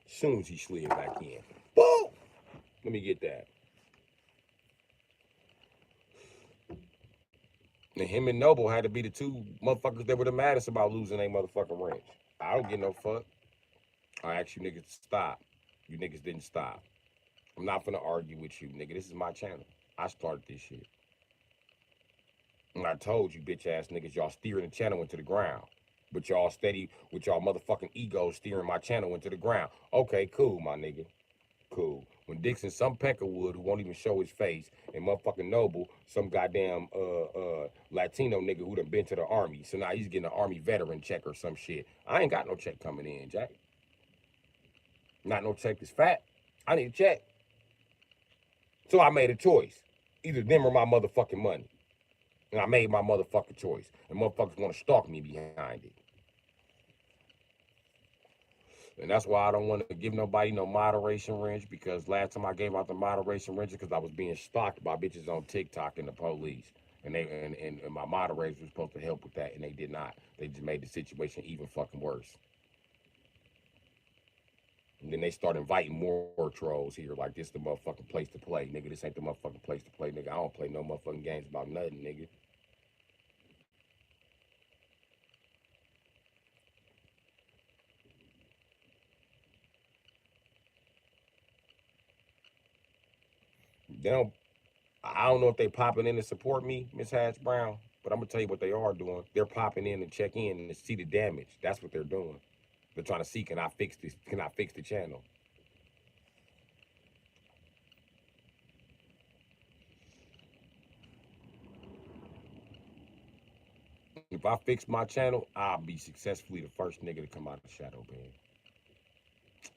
As soon as he slid back in. Boom! Let me get that. And him and Noble had to be the 2 motherfuckers that were the maddest about losing a motherfucking wrench. I don't get no fuck. I asked you niggas to stop. You niggas didn't stop. I'm not finna argue with you, nigga. This is my channel. I started this shit. And I told you, bitch ass niggas, y'all steering the channel into the ground. But y'all steady with y'all motherfucking egos steering my channel into the ground. Okay, cool, my nigga. Cool. When Dixon, some Peckerwood who won't even show his face, and motherfucking Noble, some goddamn Latino nigga who done been to the army. So now he's getting an army veteran check or some shit. I ain't got no check coming in, Jack. Not no check is fat. I need a check. So I made a choice. Either them or my motherfucking money. And I made my motherfucking choice. And motherfuckers want to stalk me behind it. And that's why I don't want to give nobody no moderation wrench, because last time I gave out the moderation wrench because I was being stalked by bitches on TikTok and the police. And my moderators were supposed to help with that, and they did not. They just made the situation even fucking worse. And then they start inviting more trolls here, like this the motherfucking place to play. Nigga, this ain't the motherfucking place to play, nigga. I don't play no motherfucking games about nothing, nigga. They don't I don't know if they popping in to support me, Miss Hatch Brown, but I'm gonna tell you what they are doing. They're popping in to check in and see the damage. That's what they're doing. They're trying to see, can I fix this? Can I fix the channel? If I fix my channel, I'll be successfully the first nigga to come out of the shadow band.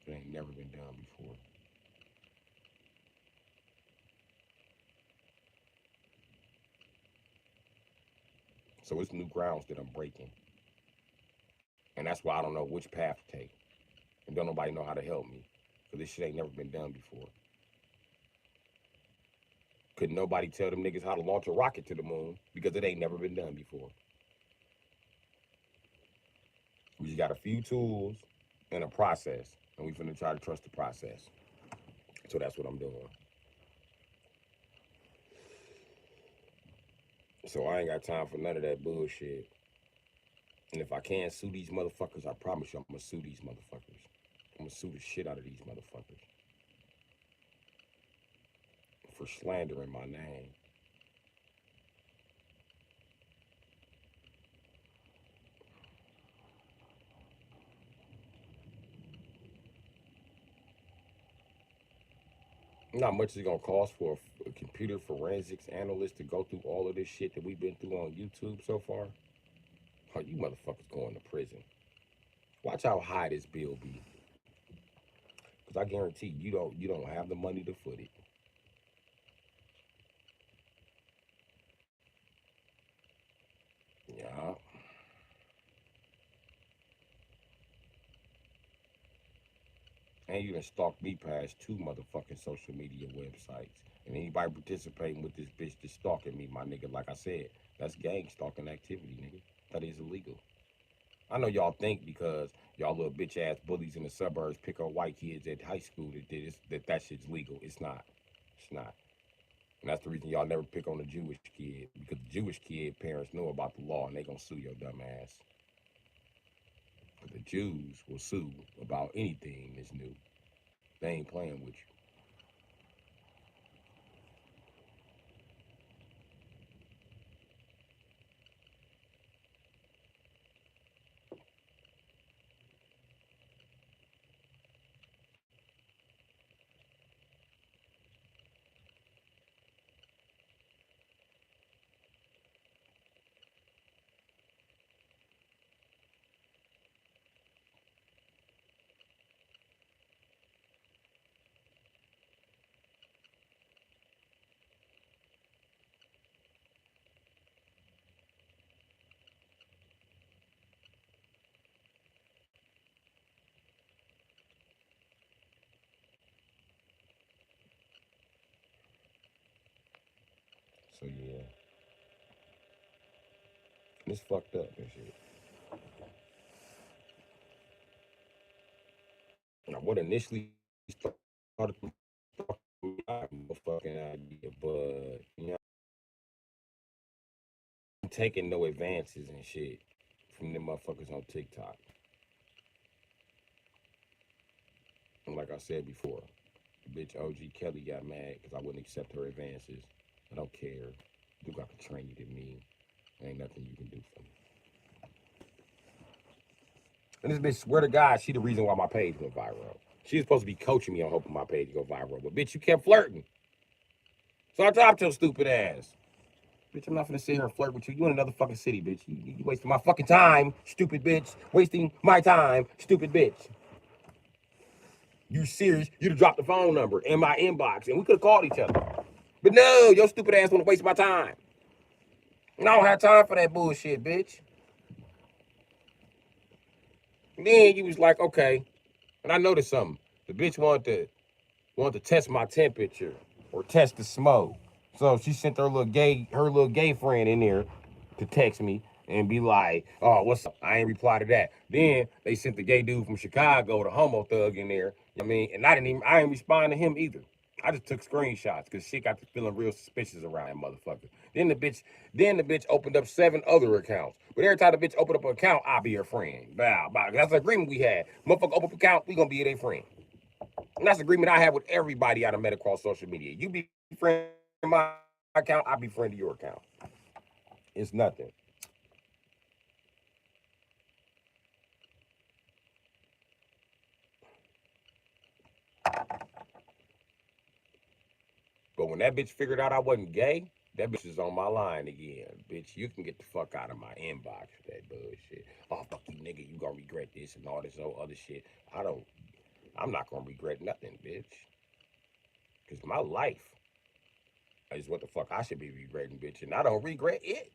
It ain't never been done before. So it's new grounds that I'm breaking. And that's why I don't know which path to take. And don't nobody know how to help me. Because this shit ain't never been done before. Couldn't nobody tell them niggas how to launch a rocket to the moon because it ain't never been done before. We just got a few tools and a process. And we finna try to trust the process. So that's what I'm doing. So I ain't got time for none of that bullshit. And if I can't sue these motherfuckers, I promise you I'm gonna sue these motherfuckers. I'm gonna sue the shit out of these motherfuckers for slandering my name. Not much is gonna cost for a computer forensics analyst to go through all of this shit that we've been through on YouTube so far. Oh, you motherfuckers going to prison. Watch how high this bill be. Cause I guarantee you don't have the money to foot it. Yeah. And you done stalked me past 2 motherfucking social media websites. And anybody participating with this bitch just stalking me, my nigga, like I said, that's gang stalking activity, nigga. That is illegal. I know y'all think because y'all little bitch ass bullies in the suburbs pick on white kids at high school that shit's legal. It's not. It's not. And that's the reason y'all never pick on the Jewish kid, because the Jewish kid parents know about the law and they gonna sue your dumb ass. But the Jews will sue about anything that's new. They ain't playing with you. So yeah, it's fucked up and shit. Now, what initially started my fucking idea, but you know, I'm taking no advances and shit from them motherfuckers on TikTok. And like I said before, the bitch OG Kelly got mad because I wouldn't accept her advances. I don't care. You got to train you to me. Ain't nothing you can do for me. And this bitch, swear to God, she the reason why my page went viral. She was supposed to be coaching me on hoping my page go viral. But bitch, you kept flirting. So I dropped your stupid ass. Bitch, I'm not gonna sit here and flirt with you. You in another fucking city, bitch. You wasting my fucking time, stupid bitch. Wasting my time, stupid bitch. You serious? You'd have dropped the phone number in my inbox and we could have called each other. But no, your stupid ass wanna waste my time. And I don't have time for that bullshit, bitch. And then you was like, okay. And I noticed something. The bitch wanted to test my temperature or test the smoke. So she sent her little gay friend in there to text me and be like, "Oh, what's up?" I ain't reply to that. Then they sent the gay dude from Chicago, the homo thug, in there. You know what I mean, and I didn't respond to him either. I just took screenshots because shit got to feeling real suspicious around that motherfucker. Then the bitch opened up 7 other accounts. But every time the bitch opened up an account, I'll be her friend. Bow, bow. That's the agreement we had. Motherfucker open up an account, we gonna be their friend. And that's the agreement I have with everybody I done met across social media. You be friend of my account, I be friend of your account. It's nothing. But when that bitch figured out I wasn't gay, that bitch is on my line again. Bitch, you can get the fuck out of my inbox for that bullshit. Oh, fuck you, nigga. You gonna regret this and all this other shit. I'm not gonna regret nothing, bitch. Because my life is what the fuck I should be regretting, bitch. And I don't regret it.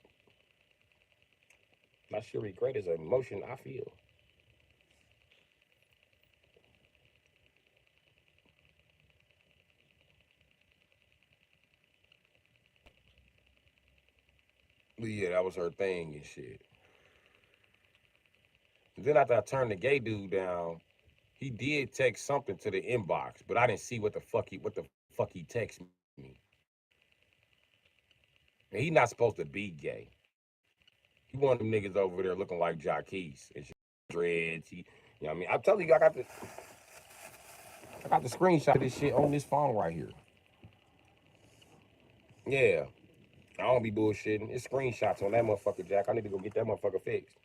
My shit regret is an emotion I feel. But yeah, that was her thing and shit. And then after I turned the gay dude down, he did text something to the inbox, but I didn't see what the fuck he texted me. And he not supposed to be gay. He one of them niggas over there looking like Jacquees and shit. Dreads. You know what I mean? I'm telling you, I got the screenshot of this shit on this phone right here. Yeah. I don't be bullshitting. It's screenshots on that motherfucker, Jack. I need to go get that motherfucker fixed.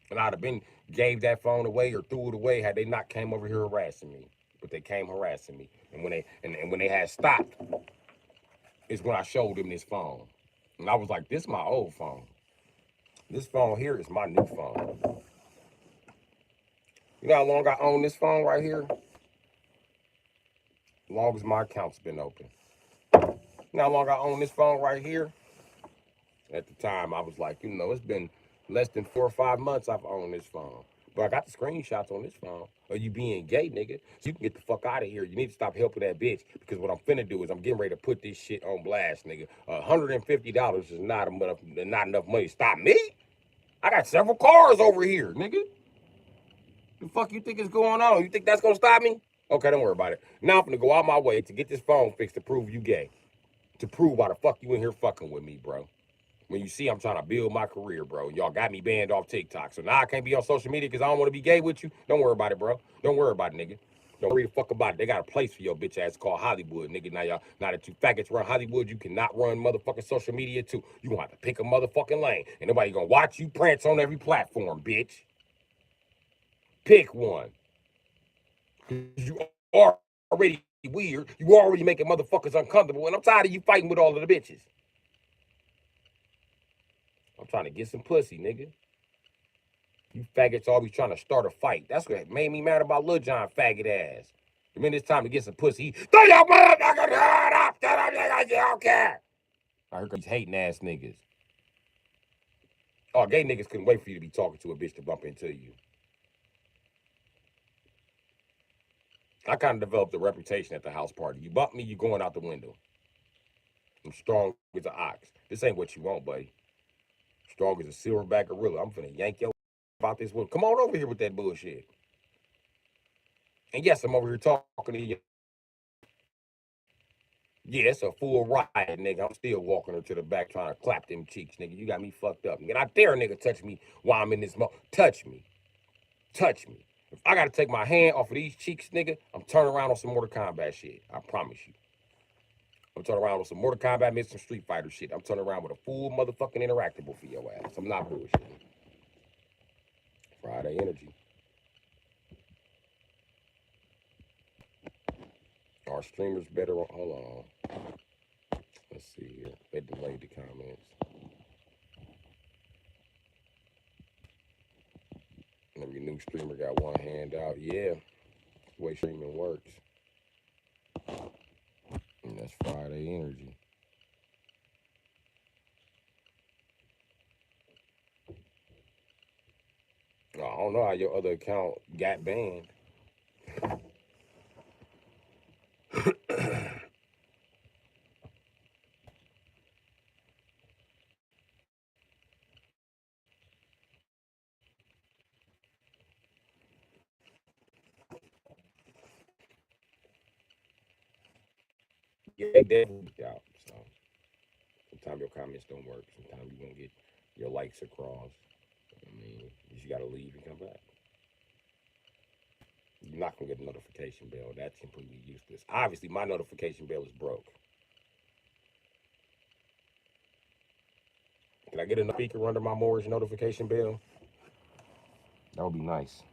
And I'd have been gave that phone away or threw it away had they not came over here harassing me. But they came harassing me. And when they had stopped, is when I showed them this phone. And I was like, this is my old phone. This phone here is my new phone. You know how long I own this phone right here? As long as my account's been open. You know how long I own this phone right here? At the time, I was like, it's been less than 4 or 5 months I've owned this phone. But I got the screenshots on this phone. Or you being gay, nigga. So you can get the fuck out of here. You need to stop helping that bitch. Because what I'm finna do is I'm getting ready to put this shit on blast, nigga. $150 is not enough money to stop me. I got several cars over here, nigga. The fuck you think is going on? You think that's gonna stop me? Okay, don't worry about it. Now I'm gonna go out my way to get this phone fixed to prove you gay. To prove why the fuck you in here fucking with me, bro. When you see I'm trying to build my career, bro. Y'all got me banned off TikTok. So now I can't be on social media because I don't want to be gay with you. Don't worry about it, bro. Don't worry about it, nigga. Don't worry the fuck about it. They got a place for your bitch ass called Hollywood, nigga. Now that you faggots run Hollywood, you cannot run motherfucking social media too. You gonna have to pick a motherfucking lane. And nobody gonna watch you prance on every platform, bitch. Pick one. You are already weird. You already making motherfuckers uncomfortable. And I'm tired of you fighting with all of the bitches. I'm trying to get some pussy, nigga. You faggots always trying to start a fight. That's what made me mad about Lil Jon faggot ass. The minute it's time to get some pussy, throw your motherfucking head up. Shut up, nigga. You don't care. I heard these hating ass niggas. Oh, gay niggas couldn't wait for you to be talking to a bitch to bump into you. I kind of developed a reputation at the house party. You bump me, you going out the window. I'm strong as an ox. This ain't what you want, buddy. Strong as a silverback gorilla. I'm finna yank your about this one. Come on over here with that bullshit. And yes, I'm over here talking to you. Yeah, it's a full ride, nigga. I'm still walking her to the back trying to clap them cheeks, nigga. You got me fucked up. Nigga, I dare a nigga touch me while I'm in this mo. Touch me. Touch me. If I gotta take my hand off of these cheeks, nigga, I'm turning around on some Mortal Kombat shit. I promise you. I'm turning around with some Mortal Kombat, mid some Street Fighter shit. I'm turning around with a full motherfucking interactable for your ass. I'm not bullshitting. Friday energy. Our streamers better on. Hold on. Let's see here. They delayed the comments. Every new streamer got one hand out. Yeah, the way streaming works. And that's Friday energy. I don't know how your other account got banned. Yeah, they definitely out. So sometimes your comments don't work. Sometimes you won't get your likes across. I mean, you just gotta leave and come back. You're not gonna get a notification bell. That's completely useless. Obviously, my notification bell is broke. Can I get a speaker under my mortgage notification bell? That would be nice.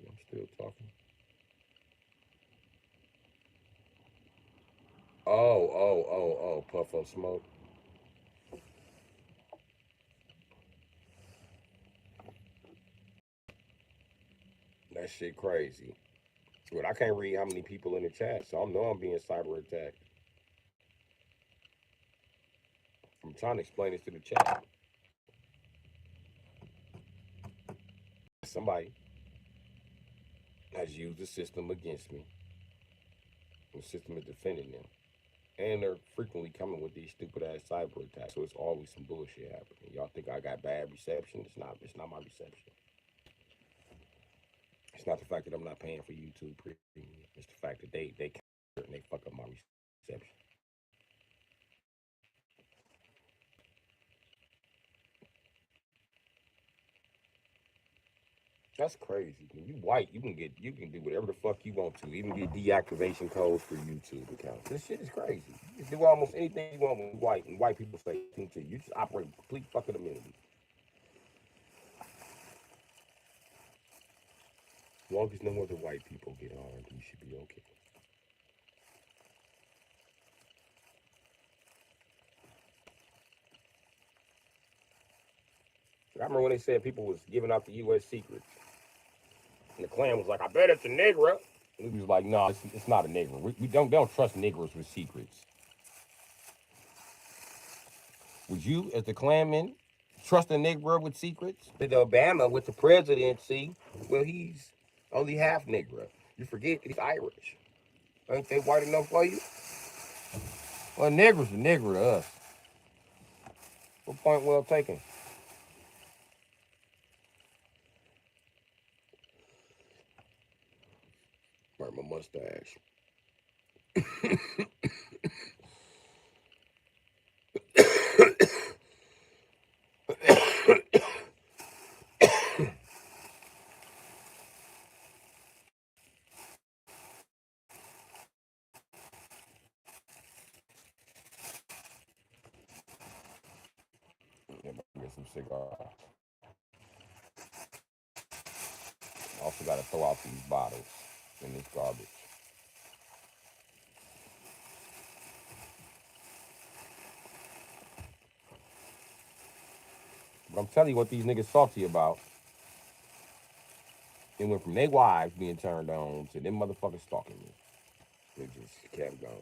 I'm still talking. Oh, puff of smoke. That shit crazy. But I can't read how many people in the chat, so I know I'm being cyber attacked. I'm trying to explain this to the chat. Somebody has used the system against me. The system is defending them. And they're frequently coming with these stupid ass cyber attacks. So it's always some bullshit happening. Y'all think I got bad reception? It's not my reception. It's not the fact that I'm not paying for YouTube Premium. It's the fact that they and they fuck up my reception. That's crazy. When you white, you can do whatever the fuck you want to. Even get deactivation codes for YouTube accounts. This shit is crazy. You can do almost anything you want with white, and white people say to you. You just operate complete fucking immunity. As long as no other white people get harmed, you should be okay. I remember when they said people was giving out the U.S. secrets, and the Klan was like, "I bet it's a Negro." And he was like, "No, it's not a Negro. We don't trust Negroes with secrets." Would you, as the Klanman, trust a Negro with secrets? With Obama, with the presidency, well, he's only half Negro. You forget he's Irish. Ain't they white enough for you? Well, Negro's a Negro to us. What point well taken? Burn my mustache. Get some cigars. Also got to throw out these bottles in this garbage. But I'm telling you what these niggas salty about. It went from their wives being turned on to them motherfuckers stalking me. It just kept going.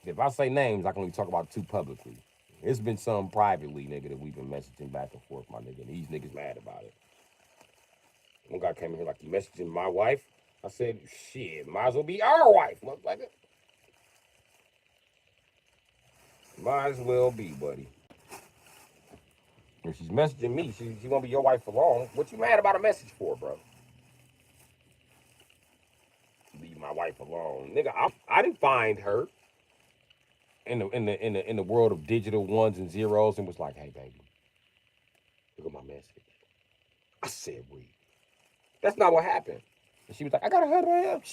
If I say names, I can only talk about two publicly. It's been some privately, nigga, that we've been messaging back and forth, my nigga. And these niggas mad about it. One guy came in here like, you messaging my wife? I said, shit, might as well be our wife, motherfucker. Might as well be, buddy. If she's messaging me, she won't be your wife for long. What you mad about a message for, bro? Leave my wife alone, nigga. I didn't find her in the world of digital ones and zeros and was like, hey baby, look at my message. I said read. That's not what happened. And she was like, I gotta hurry up.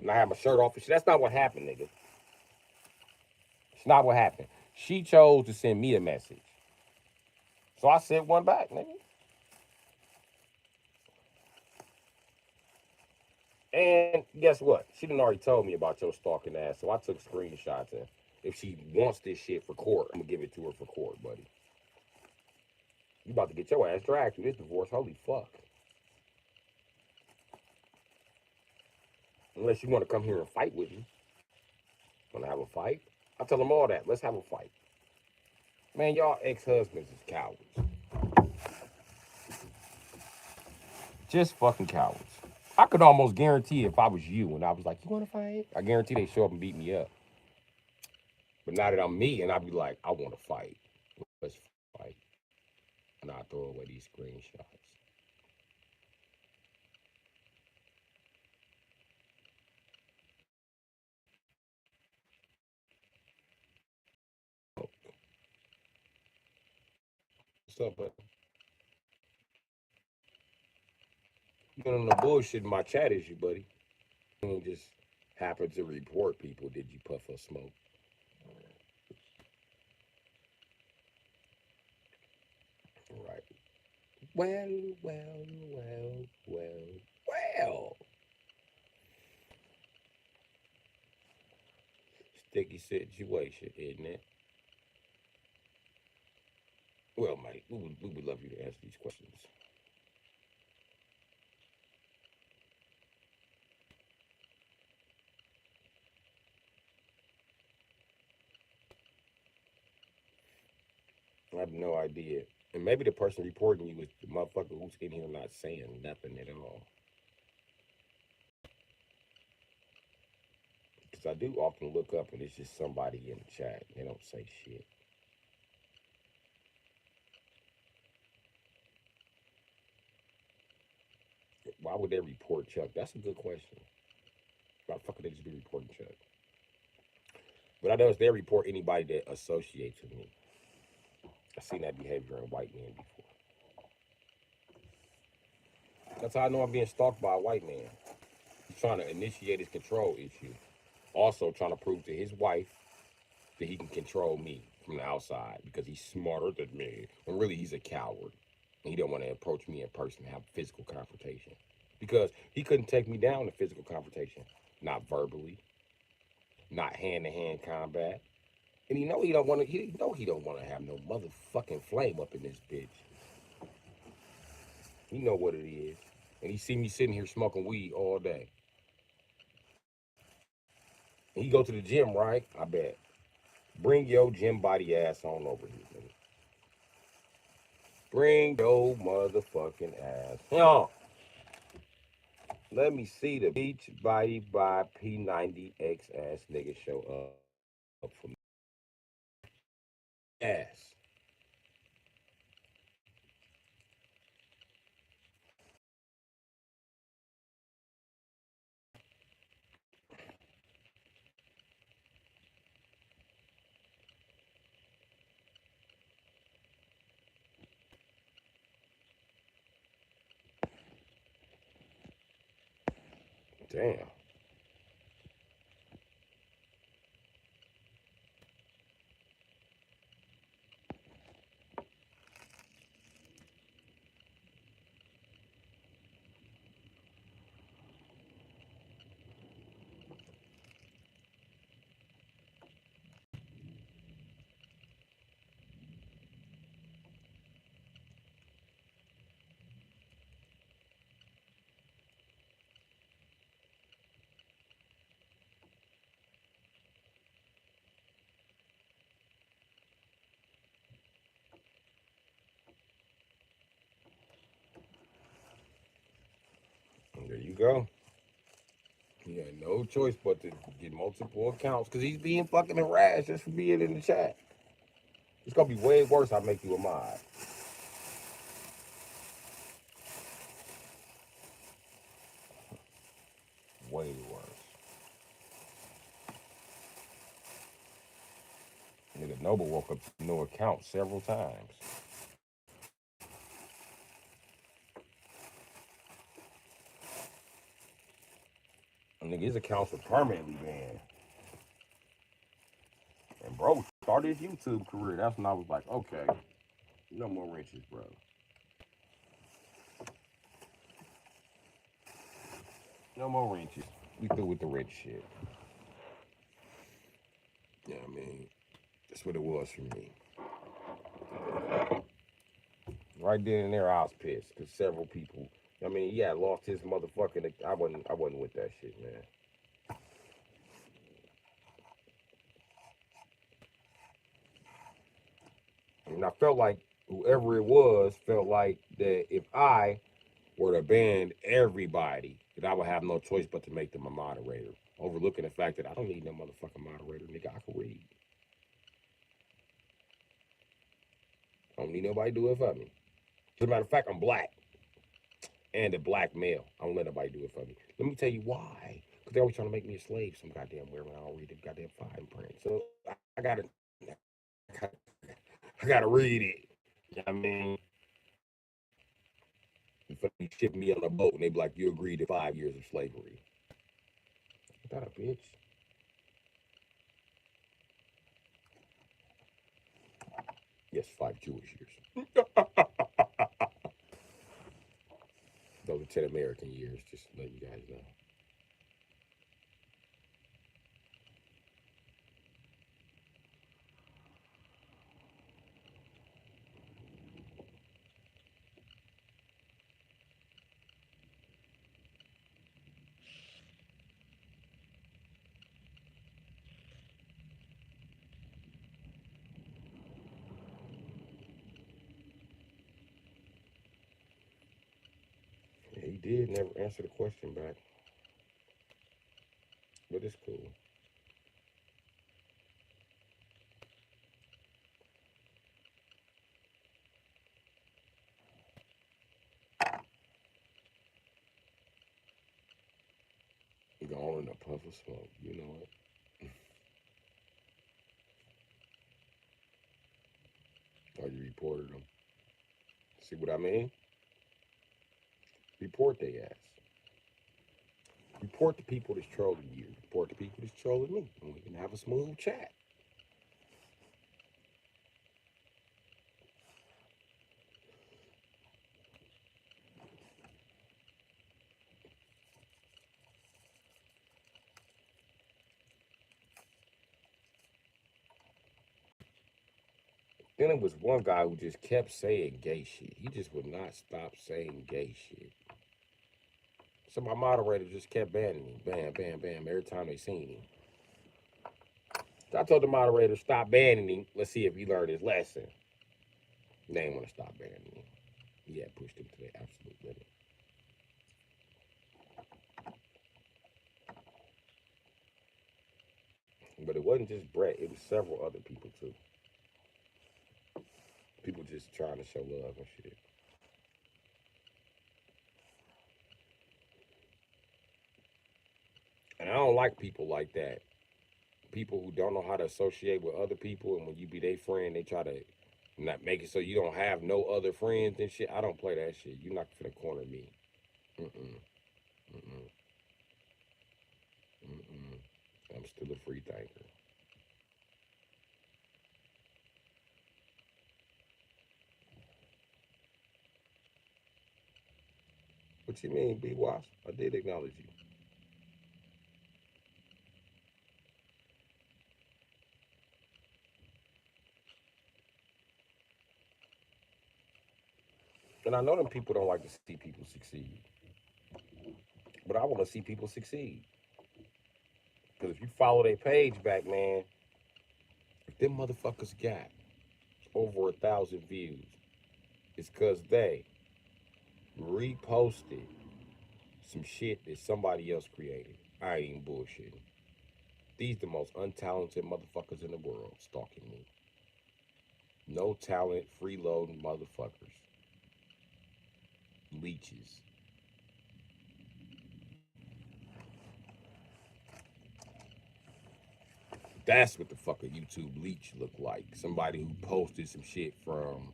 And I had my shirt off and shit. That's not what happened, nigga. It's not what happened. She chose to send me a message. So I sent one back, nigga. And guess what? She done already told me about your stalking ass. So I took screenshots and if she wants this shit for court, I'm gonna give it to her for court, buddy. You about to get your ass dragged through this divorce. Holy fuck. Unless you want to come here and fight with me. Want to have a fight? I tell them all that. Let's have a fight. Man, y'all ex-husbands is cowards. Just fucking cowards. I could almost guarantee if I was you and I was like, you want to fight? I guarantee they show up and beat me up. But now that I'm me and I be like, I want to fight. Let's fight. And I throw away these screenshots. What's up, buddy? You been on the bullshit in my chat is you, buddy. You just happen to report people. Did you puff or smoke? All right. Well, well, well, well, well. Sticky situation, isn't it? Well, mate, we would love you to answer these questions. I have no idea. And maybe the person reporting you is the motherfucker who's in here not saying nothing at all. Because I do often look up and it's just somebody in the chat. They don't say shit. Why would they report Chuck? That's a good question. Why the fuck would they just be reporting Chuck? But I notice they report anybody that associates with me. I've seen that behavior in white men before. That's how I know I'm being stalked by a white man. He's trying to initiate his control issue. Also trying to prove to his wife that he can control me from the outside because he's smarter than me. When really he's a coward. And he don't want to approach me in person and have physical confrontation. Because he couldn't take me down in physical confrontation. Not verbally. Not hand-to-hand combat. And he don't want to have no motherfucking flame up in this bitch. He know what it is. And he see me sitting here smoking weed all day. And he go to the gym, right? I bet. Bring your gym body ass on over here, nigga. Bring your motherfucking ass. Yo, let me see the beach body by P90X ass nigga show up for me. Ass. Damn. There you go. He had no choice but to get multiple accounts because he's being fucking harassed just for being in the chat. It's gonna be way worse. I make you a mod. Way worse. Nigga Noble woke up to no account several times. And nigga, his accounts were permanently banned. And bro started his YouTube career. That's when I was like, okay, no more wrenches, bro. No more wrenches. We through with the wrench shit. Yeah, I mean, that's what it was for me. Right then and there, I was pissed because several people. I mean, yeah, lost his motherfucking. I wasn't. I wasn't with that shit, man. And I felt like whoever it was felt like that if I were to ban everybody, that I would have no choice but to make them a moderator, overlooking the fact that I don't need no motherfucking moderator, nigga. I can read. I don't need nobody to do it for me. As a matter of fact, I'm black and a black male. I don't let nobody do it for me. Let me tell you why. Because they're always trying to make me a slave some goddamn where when I don't read the goddamn fine print. So I gotta, I gotta read it. You know what I mean? If they ship me on a boat and they be like, you agreed to 5 years of slavery. Is that a bitch? Yes, 5 Jewish years. Those are 10 American years, just to let you guys know. Yeah, he did never answer the question back, but it's cool. Gone in a puff of smoke, you know it. Or you reported them. See what I mean? Report they ass. Report the people that's trolling you. Report the people that's trolling me. And we can have a smooth chat. Then it was one guy who just kept saying gay shit. He just would not stop saying gay shit. So my moderator just kept banning him. Bam, bam, bam, every time they seen him. So I told the moderator, stop banning him. Let's see if he learned his lesson. They didn't want to stop banning him. He had pushed him to the absolute limit. But it wasn't just Brett, it was several other people too. People just trying to show love and shit. And I don't like people like that. People who don't know how to associate with other people, and when you be their friend, they try to not make it so you don't have no other friends and shit. I don't play that shit. You're not gonna corner me. Mm-mm. Mm-mm. Mm-mm. I'm still a free thinker. What you mean, B Wasp? I did acknowledge you. And I know them people don't like to see people succeed. But I want to see people succeed. Because if you follow their page back, man, if them motherfuckers got over 1,000 views, it's because they reposted some shit that somebody else created. I ain't even bullshitting. These the most untalented motherfuckers in the world stalking me. No talent, freeloading motherfuckers. Leeches. That's what the fuck a YouTube leech look like. Somebody who posted some shit from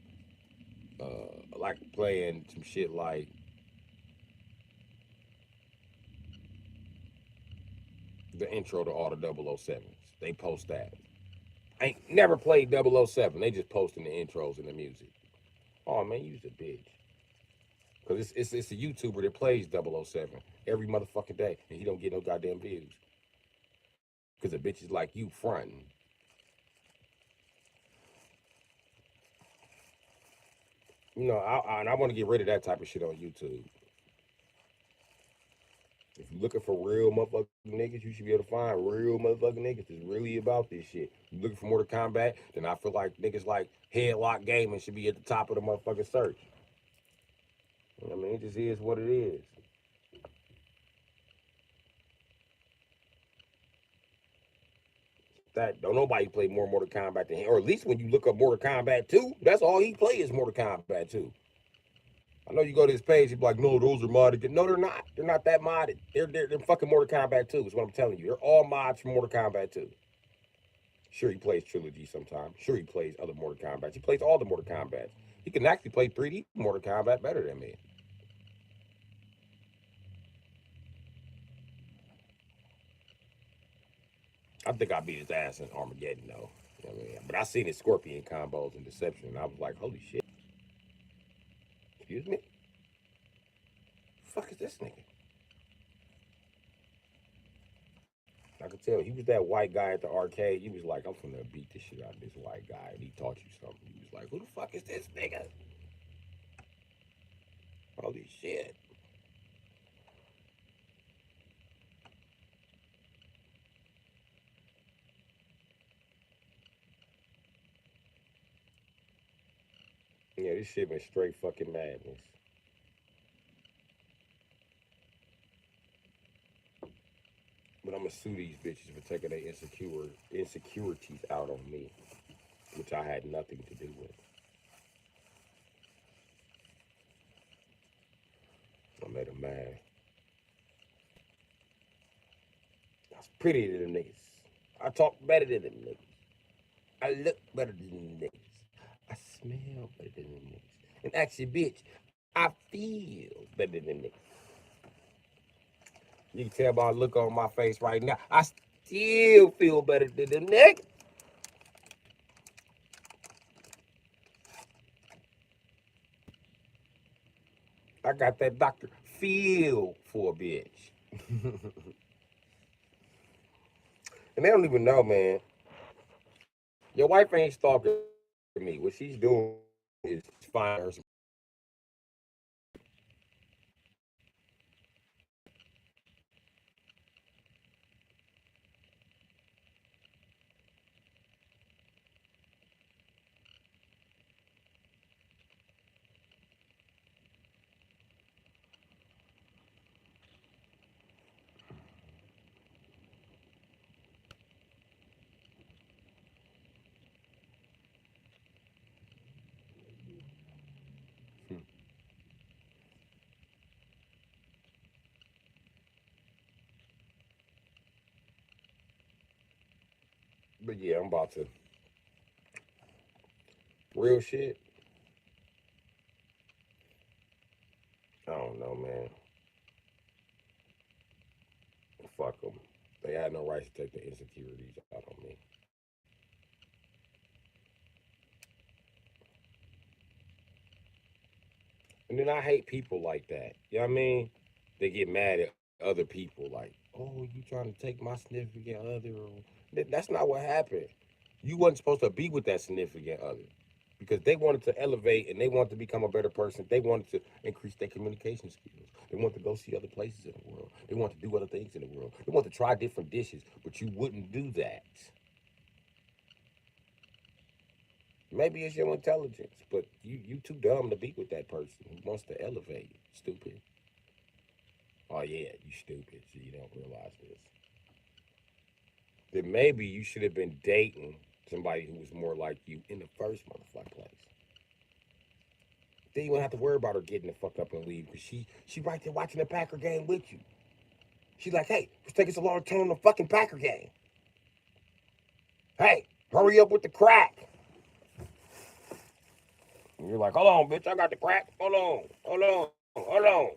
like playing some shit like the intro to all the 007s. They post that. I ain't never played 007. They just posting the intros and the music. Oh man, you's a bitch. Cause it's a YouTuber that plays 007 every motherfucking day, and he don't get no goddamn views. Cause the bitches like you fronting. You know, I want to get rid of that type of shit on YouTube. If you're looking for real motherfucking niggas, you should be able to find real motherfucking niggas that's really about this shit. You looking for Mortal Kombat, then I feel like niggas like Headlock Gaming should be at the top of the motherfucking search. I mean, it just is what it is. That don't nobody play more Mortal Kombat than him. Or at least when you look up Mortal Kombat 2, that's all he plays is Mortal Kombat 2. I know you go to his page, you be like, no, those are modded. No, they're not. They're not that modded. They're fucking Mortal Kombat 2, is what I'm telling you. They're all mods from Mortal Kombat 2. Sure, he plays Trilogy sometimes. Sure, he plays other Mortal Kombat. He plays all the Mortal Kombats. He can actually play 3D Mortal Kombat better than me. I think I beat his ass in Armageddon, though. You know what I mean? But I seen his Scorpion combos in Deception, and I was like, holy shit. Excuse me? The fuck is this nigga? I could tell he was that white guy at the arcade. You was like, I'm finna beat the shit out of this white guy. And he taught you something. He was like, who the fuck is this nigga? Holy shit. Yeah, this shit been straight fucking madness. But I'm gonna sue these bitches for taking their insecurities out on me, which I had nothing to do with. I made them mad. I was prettier than them niggas. I talk better than them niggas. I look better than them niggas. I smell better than them niggas. And actually, bitch, I feel better than them niggas. You can tell by the look on my face right now. I still feel better than them niggas. I got that Dr. Feel for a bitch. And they don't even know, man. Your wife ain't stalking me. What she's doing is finding her some. But yeah, I'm about to real shit. I don't know, man. Fuck them. They had no right to take the insecurities out on me. And then I hate people like that. You know what I mean? They get mad at other people like, oh, you trying to take my significant other. That's not what happened. You wasn't supposed to be with that significant other because they wanted to elevate and they wanted to become a better person. They wanted to increase their communication skills. They wanted to go see other places in the world. They wanted to do other things in the world. They wanted to try different dishes, but you wouldn't do that. Maybe it's your intelligence, but you too dumb to be with that person who wants to elevate. Stupid. Oh yeah, you stupid, so you don't realize this. Then maybe you should have been dating somebody who was more like you in the first motherfucking place. Then you won't have to worry about her getting the fuck up and leave because she right there watching the Packer game with you. She's like, hey, it's taking so long to turn on the fucking Packer game. Hey, hurry up with the crack. And you're like, hold on, bitch, I got the crack. Hold on.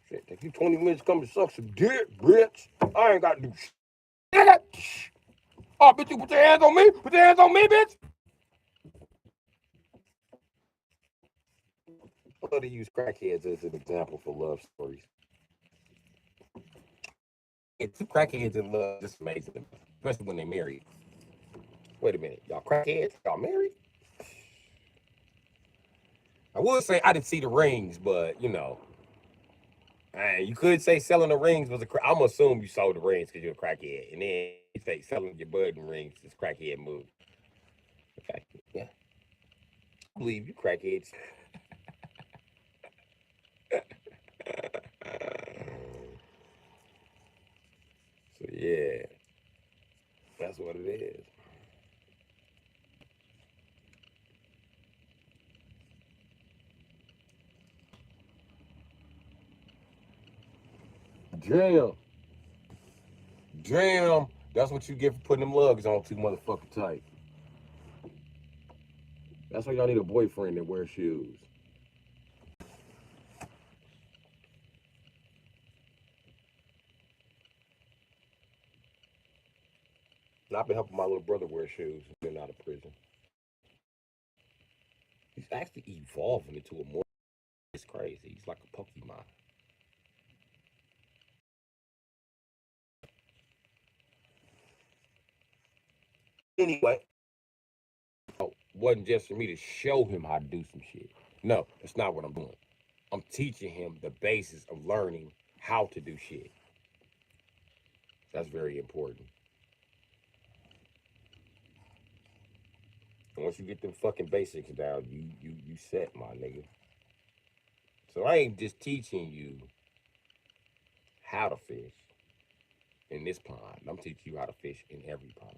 Shit, take you 20 minutes to come to suck some dick, bitch. I ain't got to do shit. Oh, bitch, you put your hands on me? Put your hands on me, bitch. I love to use crackheads as an example for love stories. And two crackheads in love is amazing, especially when they're married. Wait a minute, y'all crackheads? Y'all married? I would say I didn't see the rings, but you know, you could say selling the rings was I'm gonna assume you sold the rings because you're a crackhead, and then you say selling your bud and rings is crackhead move. Okay, yeah, I believe you crackheads. So yeah, that's what it is. Jam. That's what you get for putting them lugs on too motherfucking tight. That's why y'all need a boyfriend that wears shoes. And I've been helping my little brother wear shoes and been out of prison. He's actually evolving into a more. It's crazy. He's like a Pokemon. Anyway, wasn't just for me to show him how to do some shit. No, that's not what I'm doing. I'm teaching him the basis of learning how to do shit. That's very important. And once you get them fucking basics down, you set, my nigga. So I ain't just teaching you how to fish in this pond. I'm teaching you how to fish in every pond.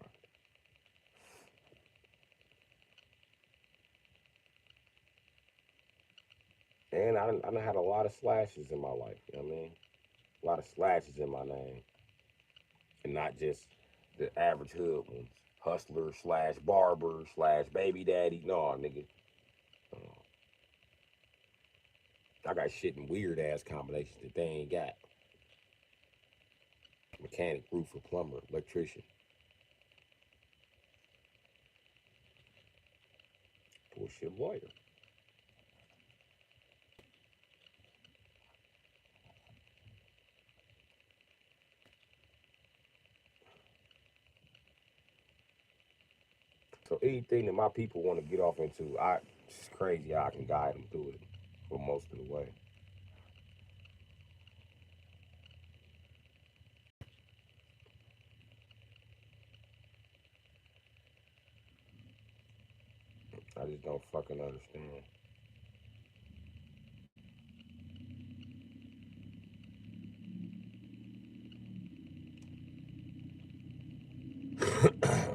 And I done had a lot of slashes in my life, you know what I mean? A lot of slashes in my name. And not just the average hood ones. Hustler slash barber slash baby daddy. No, nigga. I got shit in weird ass combinations that they ain't got. Mechanic, roofer, plumber, electrician. Bullshit lawyer. So anything that my people want to get off into, it's crazy how I can guide them through it for most of the way. I just don't fucking understand.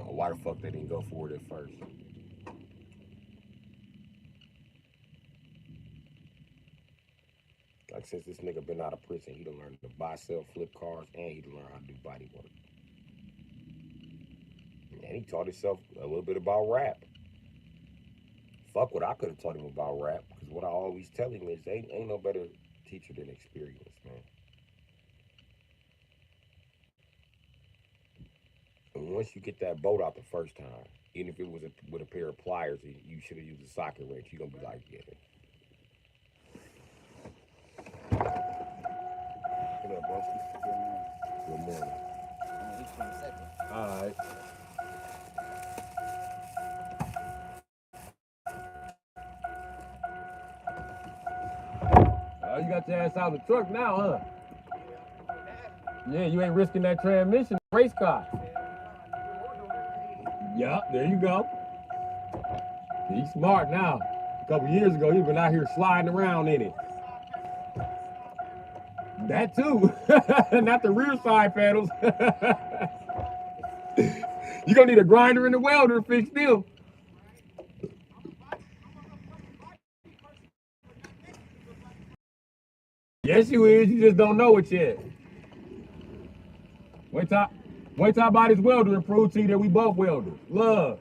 Why the fuck they didn't go for it at first? Like, since this nigga been out of prison, he done learned to buy, sell, flip cars, and he done learned how to do body work. And he taught himself a little bit about rap. Fuck what I could have taught him about rap, because what I always tell him is ain't no better teacher than experience, man. And once you get that boat out the first time, even if it was with a pair of pliers, you should have used a socket wrench. You're gonna be like, yeah. What up, bro? Good morning. All right. Oh, you got your ass out of the truck now, huh? Yeah, you ain't risking that transmission. Race car. Yeah, there you go. He's smart now. A couple years ago, he'd been out here sliding around in it. That too. Not the rear side pedals. You gonna need a grinder and a welder to fix them. Yes, you is. You just don't know it yet. Wait till I buy this welder and prove to you that we both welders. Love.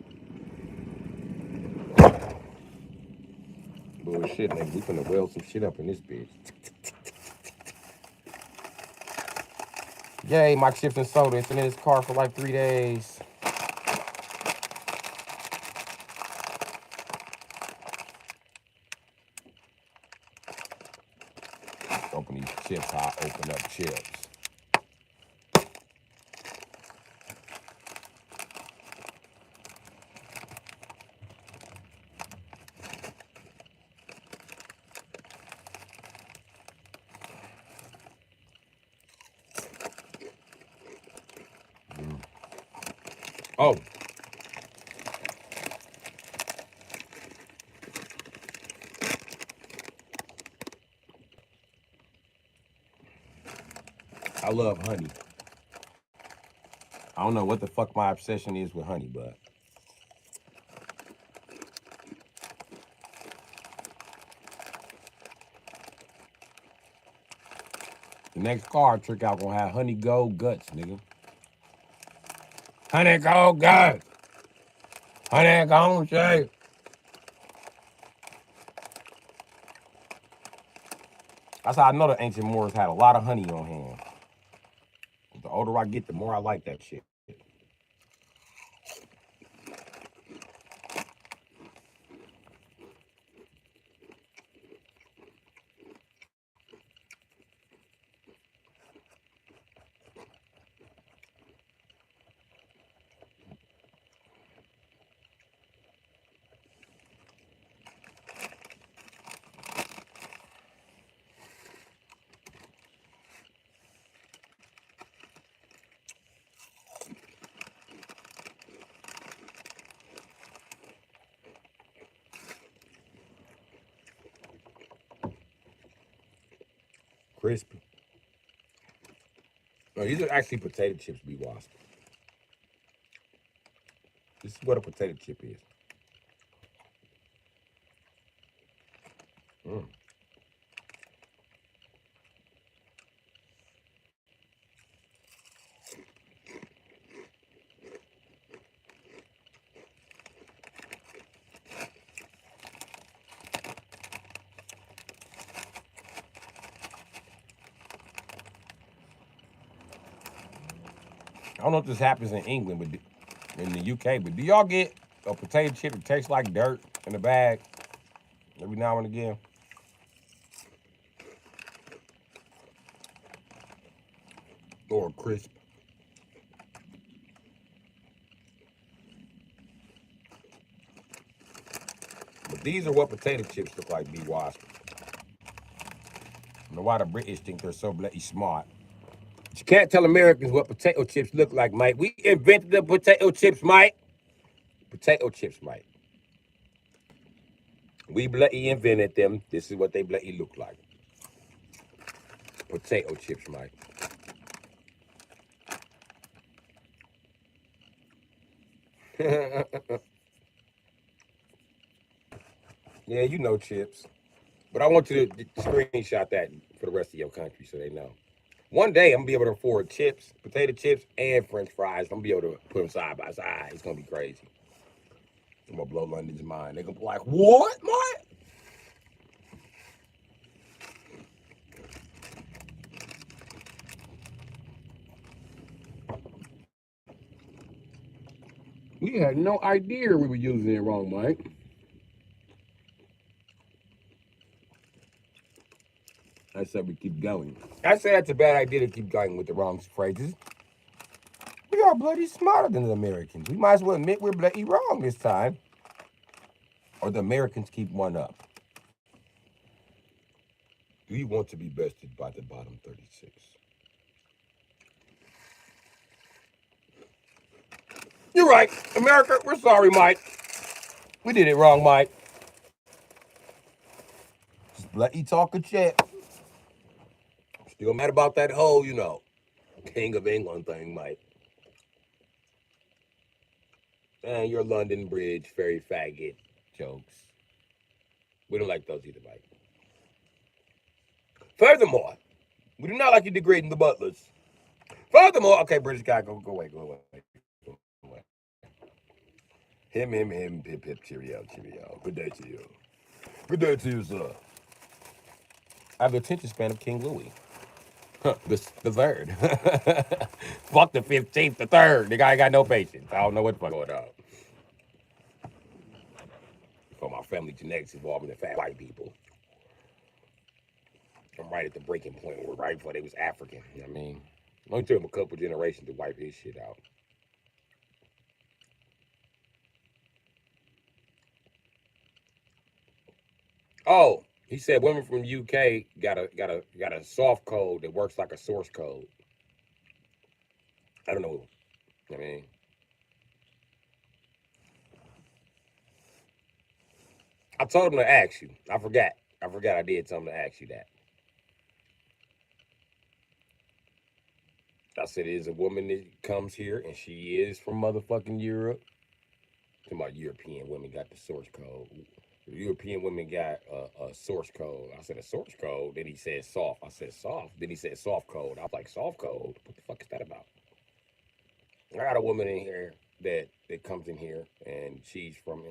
Bullshit, nigga. We finna weld some shit up in this bitch. Yay, my chips and soda. It's been in this car for like 3 days. Open these chips, I open up chips. Oh. I love honey. I don't know what the fuck my obsession is with honey, but the next card trick out gonna have honey gold guts, nigga. Honey gold guts. Honey gold shake. That's how I know the ancient Moors had a lot of honey on hand. The older I get, the more I like that shit. Crispy. No, these are actually potato chips, be wasp. This is what a potato chip is. Mm. I don't know if this happens in England, but in the UK, but do y'all get a potato chip that tastes like dirt in the bag every now and again? Or crisp? But these are what potato chips look like, be wasp. I don't know why the British think they're so bloody smart. But you can't tell Americans what potato chips look like, Mike. We invented the potato chips, Mike. Potato chips, Mike. We bloody invented them. This is what they bloody look like. Potato chips, Mike. Yeah, you know chips. But I want you to screenshot that for the rest of your country so they know. One day I'm gonna be able to afford chips, potato chips, and French fries. I'm gonna be able to put them side by side. It's gonna be crazy. I'm gonna blow London's mind. They're gonna be like, what, Mike? We had no idea we were using it wrong, Mike. I said we keep going. I said it's a bad idea to keep going with the wrong phrases. We are bloody smarter than the Americans. We might as well admit we're bloody wrong this time. Or the Americans keep one up. Do you want to be bested by the bottom 36? You're right. America, we're sorry, Mike. We did it wrong, Mike. Just bloody talk a chat. Still mad about that whole, King of England thing, Mike. And your London Bridge ferry faggot jokes. We don't like those either, Mike. Furthermore, we do not like you degrading the butlers. Furthermore, okay, British guy, go away, go away. Him, pip, cheerio. Good day to you. Good day to you, sir. I have the attention span of King Louis. The third. Fuck the 15th, the third. The guy ain't got no patience. I don't know what the fuck going on. For my family genetics involving the fat white people. I'm right at the breaking point where right before they was African. You know what I mean? It only took him a couple generations to wipe his shit out. Oh, he said women from UK got a soft code that works like a source code. I don't know. I mean, I told him to ask you. I forgot. I did tell him to ask you that. I said, it is a woman that comes here and she is from motherfucking Europe. Talking about European women got the source code. European women got a source code. I said, a source code? Then he said soft. I said, soft? Then he said soft code. I was like, soft code? What the fuck is that about? I got a woman in here that comes in here and she's from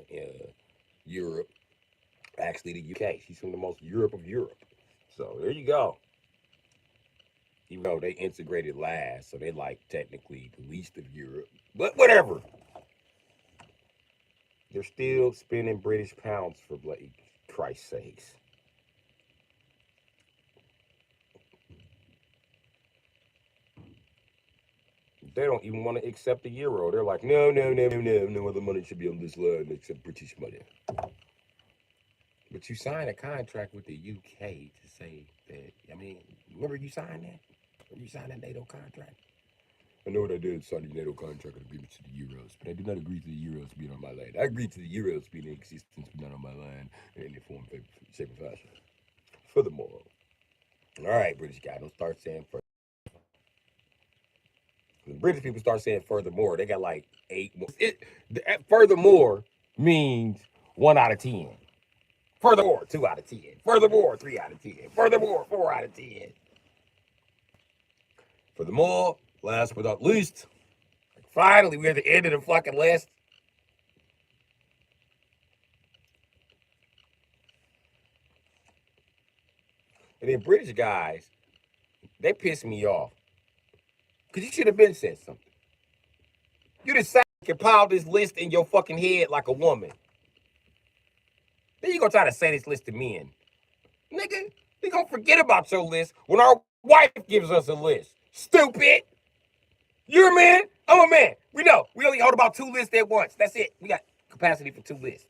Europe. Actually, the UK. She's from the most Europe of Europe. So there you go. Even though they integrated last, so they like technically the least of Europe. But whatever. They're still spending British pounds for bloody Christ's sakes. They don't even want to accept the euro. They're like, no other money should be on this line except British money. But you signed a contract with the UK to say that, I mean, remember you signed that? You signed that NATO contract? I know what I did, sign the NATO contract and agreement to the euros, but I did not agree to the euros being on my land. I agreed to the euros being in existence, but not on my land in any form, shape, or fashion. Furthermore, all right, British guy, don't start saying further. When British people start saying furthermore, they got like 8 more. Furthermore means 1 out of 10. Furthermore, 2 out of 10. Furthermore, 3 out of 10. Furthermore, 4 out of 10. Furthermore, last but not least, finally, we're at the end of the fucking list. And then British guys, they piss me off. Because you should have been said something. You decided to compile this list in your fucking head like a woman. Then you gonna try to say this list to men. Nigga, we gonna forget about your list when our wife gives us a list. Stupid. You're a man, I'm a man. We know. We only hold about 2 lists at once. That's it. We got capacity for 2 lists.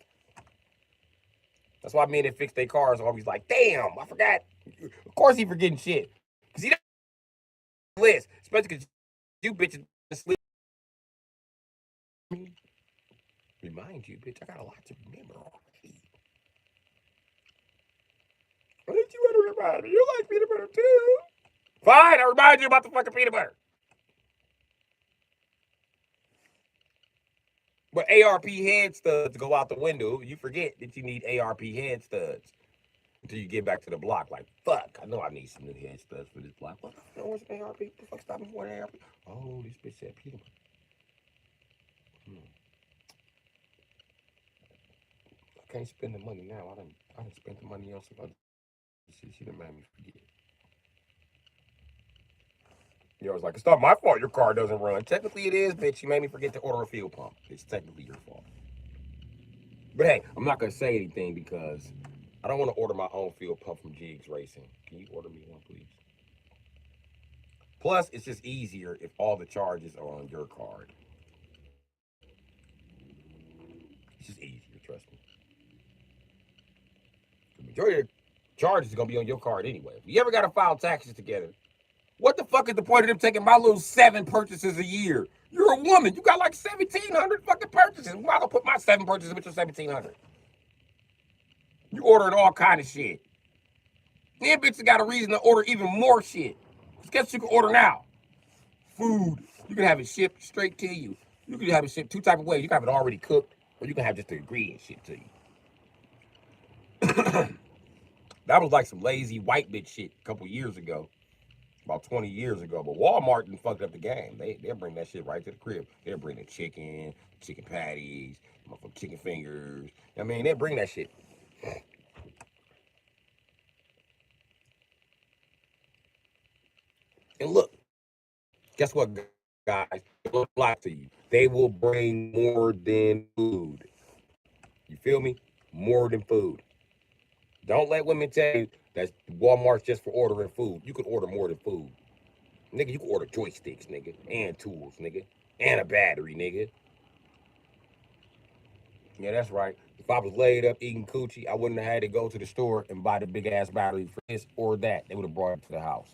That's why men that fix their cars are always like, damn, I forgot. Of course he forgetting shit. Because he doesn't list. Especially because you bitches sleep. Remind you, bitch, I got a lot to remember already. What did you want to remind me? You like peanut butter too? Fine, I remind you about the fucking peanut butter. But ARP head studs go out the window. You forget that you need ARP head studs until you get back to the block. Like, fuck, I know I need some new head studs for this block. What the fuck was ARP? What the fuck stopped me for ARP? Oh, this bitch said peanut butter. I can't spend the money now. I done spent the money on some other shit. She done made me forget. You know, it's like, it's not my fault your car doesn't run. Technically it is, bitch. You made me forget to order a fuel pump. It's technically your fault. But hey, I'm not gonna say anything because I don't want to order my own fuel pump from Jigs Racing. Can you order me one, please? Plus, it's just easier if all the charges are on your card. It's just easier, trust me. The majority of the charges are gonna be on your card anyway. If you ever gotta file taxes together, what the fuck is the point of them taking my little 7 purchases a year? You're a woman. You got like 1,700 fucking purchases. Why am I gonna put my 7 purchases with your 1,700? You ordering all kind of shit. Then bitches got a reason to order even more shit. Guess what you can order now? Food. You can have it shipped straight to you. You can have it shipped two type of ways. You can have it already cooked, or you can have just the ingredient shipped to you. That was like some lazy white bitch shit a couple years ago, about 20 years ago. But Walmart done fucked up the game. They'll bring that shit right to the crib. They'll bring the chicken patties, chicken fingers. I mean, they'll bring that shit. And look, guess what, guys? They will lie to you. They will bring more than food. You feel me? More than food. Don't let women tell you that Walmart's just for ordering food. You can order more than food. Nigga, you can order joysticks, nigga, and tools, nigga, and a battery, nigga. Yeah, that's right. If I was laid up eating coochie, I wouldn't have had to go to the store and buy the big ass battery for this or that. They would have brought it to the house.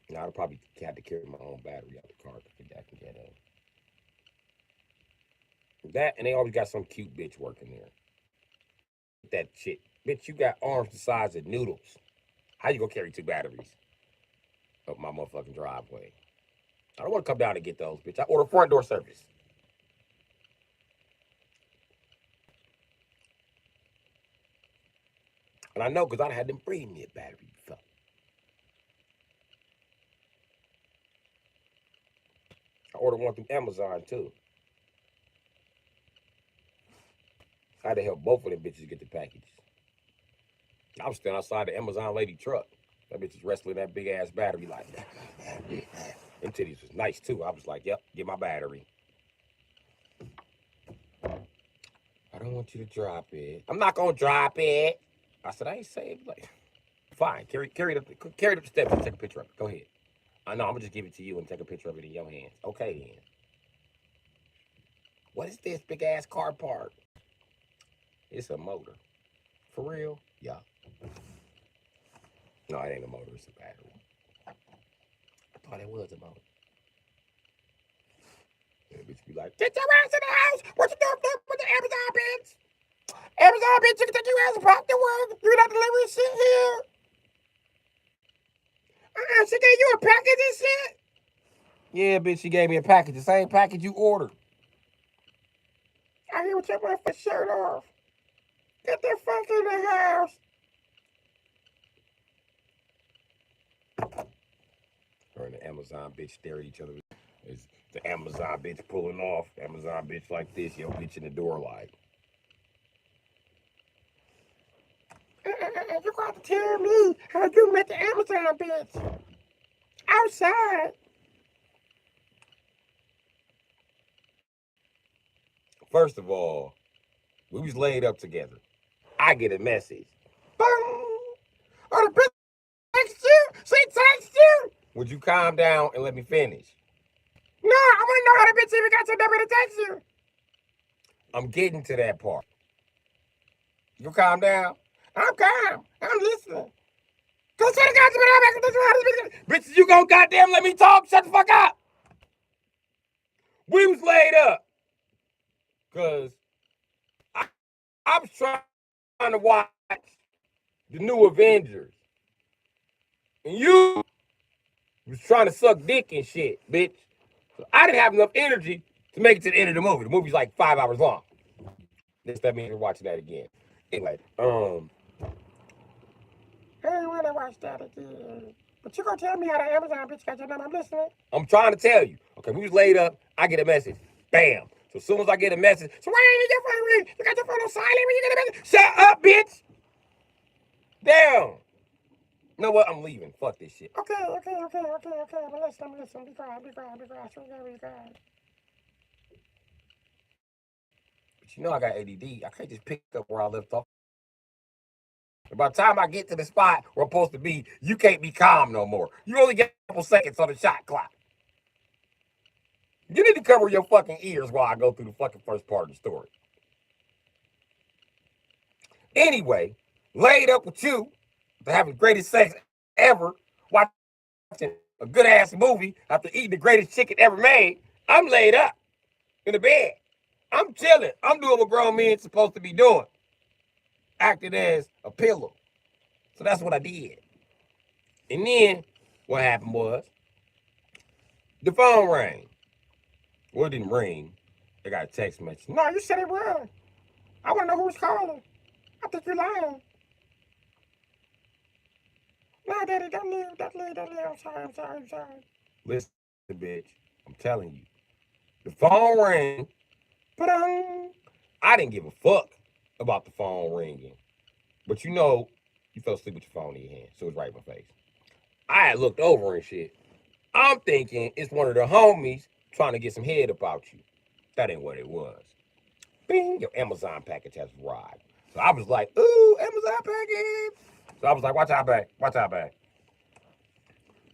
Now I'd probably had to carry my own battery out the car to get that can get in. That and they always got some cute bitch working there. That shit, bitch, you got arms the size of noodles. How you gonna carry two batteries up my motherfucking driveway? I don't want to come down and get those, bitch. I order front door service. And I know because I had them bring me a battery before. I ordered one through Amazon too. I had to help both of them bitches get the packages. I was standing outside the Amazon lady truck. That bitch was wrestling that big ass battery like that. Them titties was nice too. I was like, yep, get my battery. I don't want you to drop it. I'm not gonna drop it. I said, I ain't saying like fine, carry it up the steps and take a picture of it. Go ahead. I know, I'm gonna just give it to you and take a picture of it in your hands. Okay then. What is this big ass car part? It's a motor. For real? Yeah. No, it ain't a motor, it's a battery. I thought it was a motor. And the bitch be like, get your ass in the house! What you doing with the Amazon bitch? Amazon bitch, you can take your ass across the world. You're not delivering shit here. She gave you a package and shit? Yeah, bitch, she gave me a package. The same package you ordered. I hear with your motherfucking shirt off. Get the fuck in the house. Her and the Amazon bitch stare at each other. It's the Amazon bitch pulling off. Amazon bitch like this. Yo bitch in the door like. You got to tell me how you met the Amazon bitch. Outside. First of all, we was laid up together. I get a message. Boom! Oh, the bitch text you? She text you? Would you calm down and let me finish? No, I want to know how the bitch even got your number to text you. I'm getting to that part. You calm down? I'm calm. I'm listening. Cause she got you, bitch, you gonna goddamn let me talk? Shut the fuck up. We was laid up. Cause I was trying to watch the new Avengers. And you was trying to suck dick and shit, bitch. So I didn't have enough energy to make it to the end of the movie. The movie's like 5 hours long. That means you're watching that again. Anyway, I ain't wanna watch that again. But you gonna tell me how the Amazon bitch got your number? I'm listening. I'm trying to tell you. Okay, we was laid up. I get a message. Bam. So as soon as I get a message, so why ain't your phone ring? You got your phone on silent when you get a message? Shut up, bitch. Damn. You know what? I'm leaving. Fuck this shit. Okay. I'm listening. Be quiet. Be quiet. But you know I got ADD. I can't just pick up where I left off. And by the time I get to the spot where I'm supposed to be, you can't be calm no more. You only get a couple seconds on the shot clock. You need to cover your fucking ears while I go through the fucking first part of the story. Anyway, laid up with you, having the greatest sex ever, watching a good ass movie after eating the greatest chicken ever made. I'm laid up in the bed. I'm chilling. I'm doing what grown men supposed to be doing. Acting as a pillow. So that's what I did. And then what happened was The phone rang. Well, it didn't ring. I got a text message. No, you said it was. I want to know who's calling. I think you're lying. No, Daddy, don't leave. Don't leave. Don't leave. I'm sorry. I'm sorry. I'm sorry. Listen, bitch. I'm telling you. The phone rang. Ba-dum. I didn't give a fuck about the phone ringing. But you know, you fell asleep with your phone in your hand. So it was right in my face. I had looked over and shit. I'm thinking it's one of the homies trying to get some head about you. That ain't what it was. Bing, your Amazon package has arrived. So I was like, ooh, Amazon package. So I was like, watch out back, watch out back.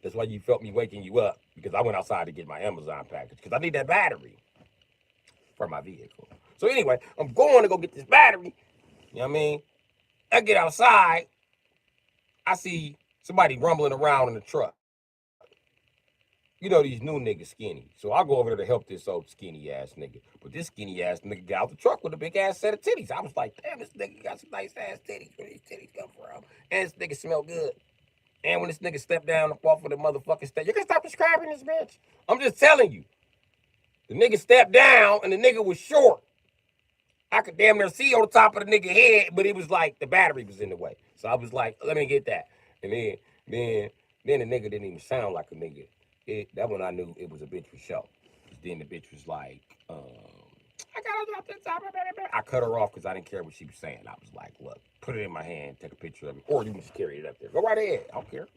That's why you felt me waking you up, because I went outside to get my Amazon package, because I need that battery for my vehicle. So anyway, I'm going to go get this battery. You know what I mean? I get outside, I see somebody rumbling around in the truck. You know these new niggas skinny. So I go over there to help this old skinny ass nigga. But this skinny ass nigga got out the truck with a big ass set of titties. I was like, damn, this nigga got some nice ass titties. Where these titties come from? And this nigga smell good. And when this nigga stepped down off of the motherfucking stage, you can stop describing this bitch. I'm just telling you. The nigga stepped down and the nigga was short. I could damn near see on the top of the nigga head, but it was like the battery was in the way. So I was like, let me get that. And then, then the nigga didn't even sound like a nigga. That one I knew it was a bitch for sure. Then the bitch was like, I gotta drop this top of it. I cut her off because I didn't care what she was saying. I was like, look, put it in my hand, take a picture of it, or you can just carry it up there. Go right ahead. I don't care.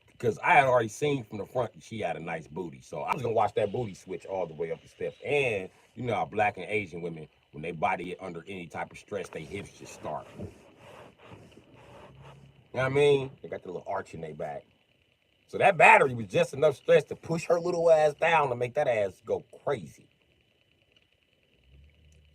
Because I had already seen from the front that she had a nice booty. So I was gonna watch that booty switch all the way up the steps. And you know how black and Asian women, when they body it under any type of stress, they hips just start. You know what I mean? They got the little arch in their back. So that battery was just enough stress to push her little ass down to make that ass go crazy.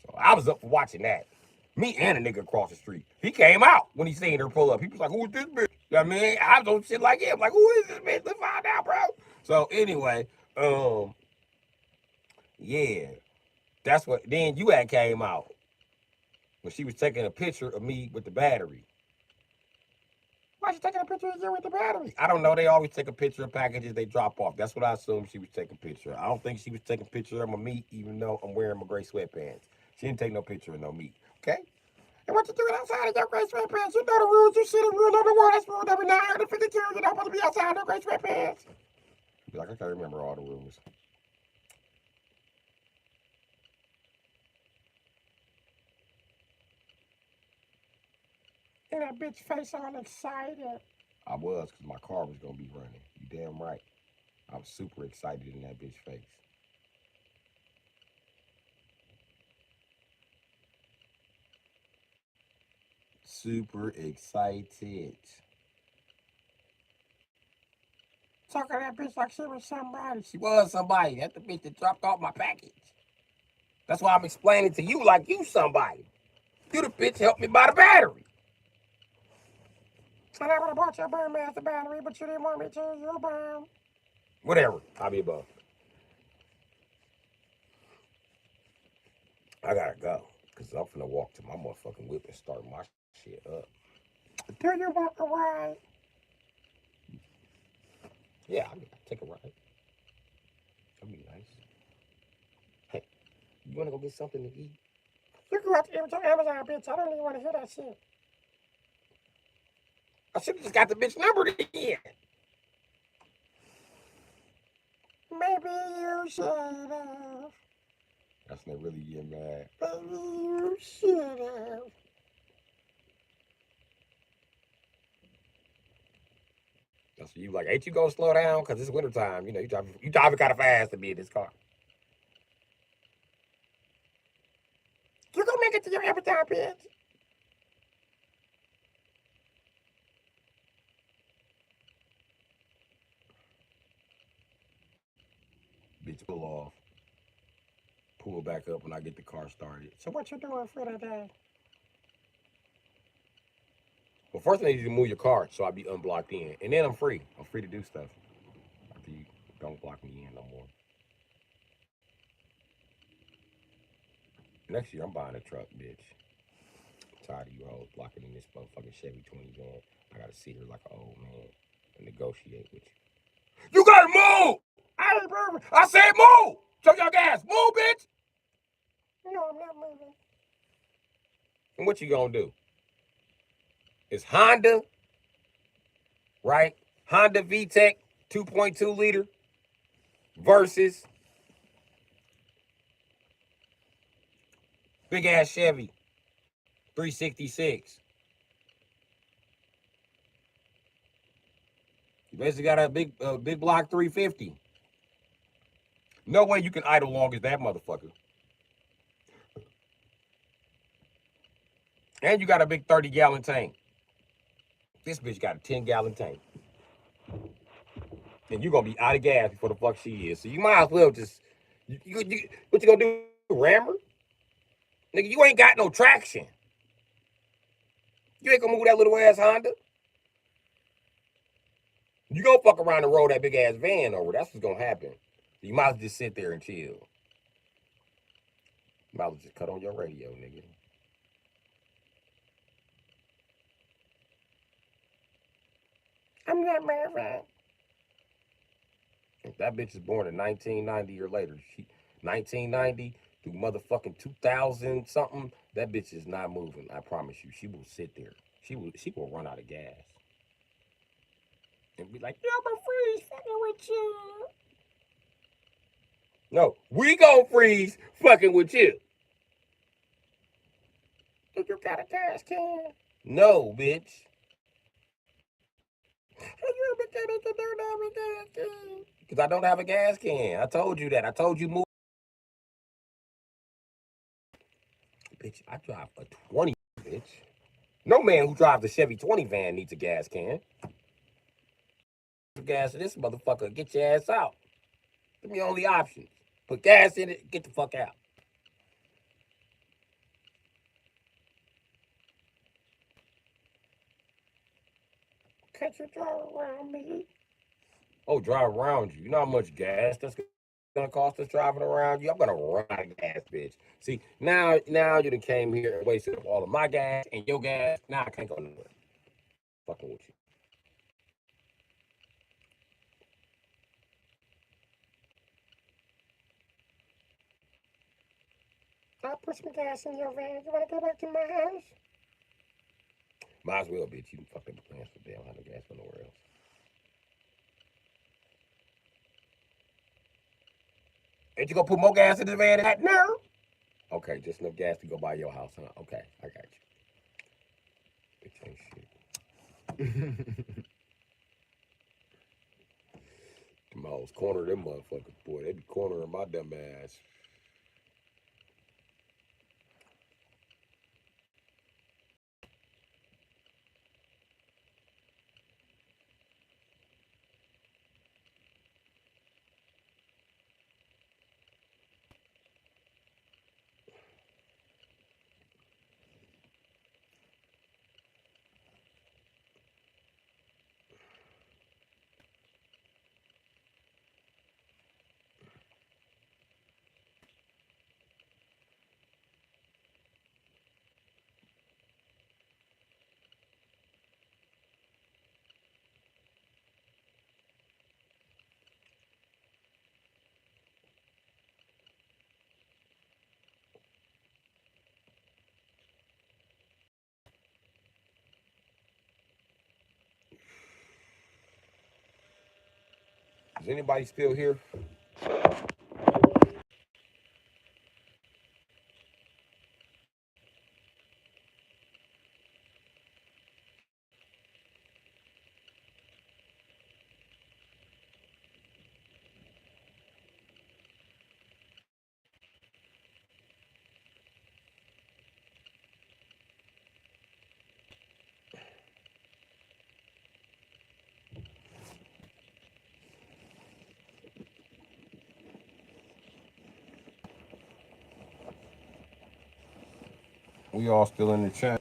So I was up for watching that. Me and a nigga across the street. He came out when he seen her pull up. He was like, who is this bitch? You know what I mean? I was on shit like him. Like, who is this bitch? Let's find out, bro. So anyway, yeah. That's what then you had came out when she was taking a picture of me with the battery. Why she taking a picture of you with the battery? I don't know. They always take a picture of packages they drop off. That's what I assumed she was taking a picture of. I don't think she was taking a picture of my meat, even though I'm wearing my gray sweatpants. She didn't take no picture of no meat. Okay? And what you doing outside of your gray sweatpants? You know the rules. You see the rule number one. That's rule number 952. You're not supposed to be outside of no gray sweatpants. Be like, I can't remember all the rules. And that bitch face all excited. I was, because my car was going to be running. You damn right. I was super excited in that bitch face. Super excited. Talking to that bitch like she was somebody. She was somebody. That's the bitch that dropped off my package. That's why I'm explaining to you like you somebody. You the bitch helped me buy the battery. And I would have bought your burn master battery, but you didn't want me to. You're bound. Whatever. I'll be above. I gotta go. Because I'm finna walk to my motherfucking whip and start my shit up. Do you want a ride? Yeah, I'll take a ride. That'd be nice. Hey, you wanna go get something to eat? You can watch Amazon, bitch. I don't even want to hear that shit. I should have just got the bitch number again. Maybe you should have. That's not really getting mad. Maybe you should have. That's what you like. Ain't you gonna slow down? Cause it's wintertime. You know, you driving kind of fast to be in this car. You gonna make it to your Amazon, bitch? Bitch, pull off. Pull back up when I get the car started. So what you doing for the day? Well, first I need you to move your car so I'll be unblocked in. And then I'm free. I'm free to do stuff. After you don't block me in no more. Next year I'm buying a truck, bitch. I'm tired of you hoes blocking in this motherfucking Chevy 20 van. I gotta sit here like an old man and negotiate with you. better move. I said move. Choke your gas. Move, bitch. No, I'm not moving. And what you gonna do? It's Honda, right? Honda VTEC 2.2 liter versus big ass Chevy 366. You basically got a big block 350. No way you can idle long as that motherfucker. And you got a big 30-gallon tank. This bitch got a 10-gallon tank. And you're gonna be out of gas before the fuck she is. So you might as well just what you gonna do? Ram her? Nigga, you ain't got no traction. You ain't gonna move that little ass Honda. You gonna fuck around and roll that big ass van over. That's what's gonna happen. You might as well just sit there and chill. You might as well just cut on your radio, nigga. I'm not married. If that bitch is born in 1990 or later, 1990 through motherfucking 2000 something, that bitch is not moving. I promise you. She will sit there. She will run out of gas. And be like, yo, I'm gonna freeze fucking with you. No, we gonna freeze fucking with you. Do you got a gas can? No, bitch. Because I don't have a gas can. I told you that. I told you move. Bitch, I drive a 20, bitch. No man who drives a Chevy 20 van needs a gas can. Gas in this motherfucker, get your ass out. Give me only options. Put gas in it, get the fuck out. Can't you drive around me? Oh, drive around you. You know how much gas that's gonna cost us driving around you? I'm gonna run out of gas, bitch. See, now you done came here and wasted all of my gas and your gas. Now I can't go nowhere. Fucking with you. I'll put some gas in your van. You wanna go back to my house? Might as well, bitch. You can fuck up the plans for damn have no gas for nowhere else. Ain't you gonna put more gas in the van than that? No. Okay, just enough gas to go by your house, huh? Okay, I got you. Bitch ain't shit. Them hoes corner them motherfuckers, boy. They be cornering my dumb ass. Is anybody still here? We all still in the chat.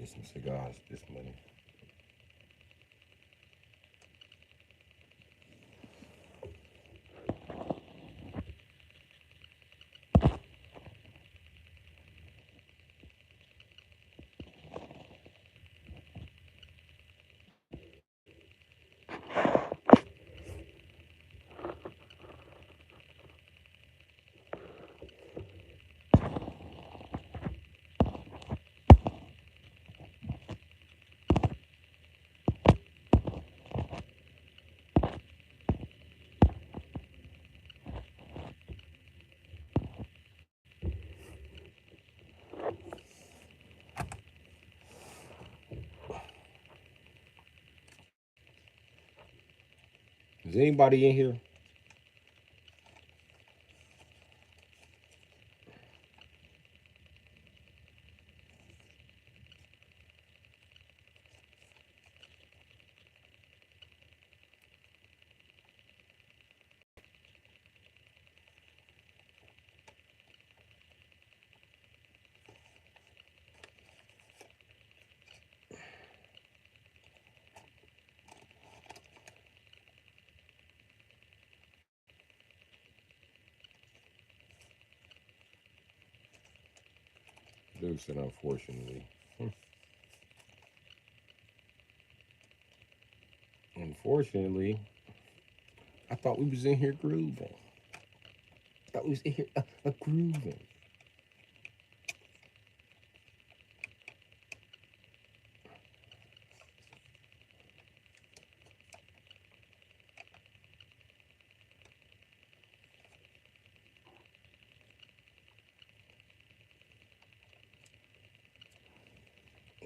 get some cigars this money. Is anybody in here? Dude said, unfortunately. Unfortunately, I thought we was in here grooving. I thought we was in here grooving.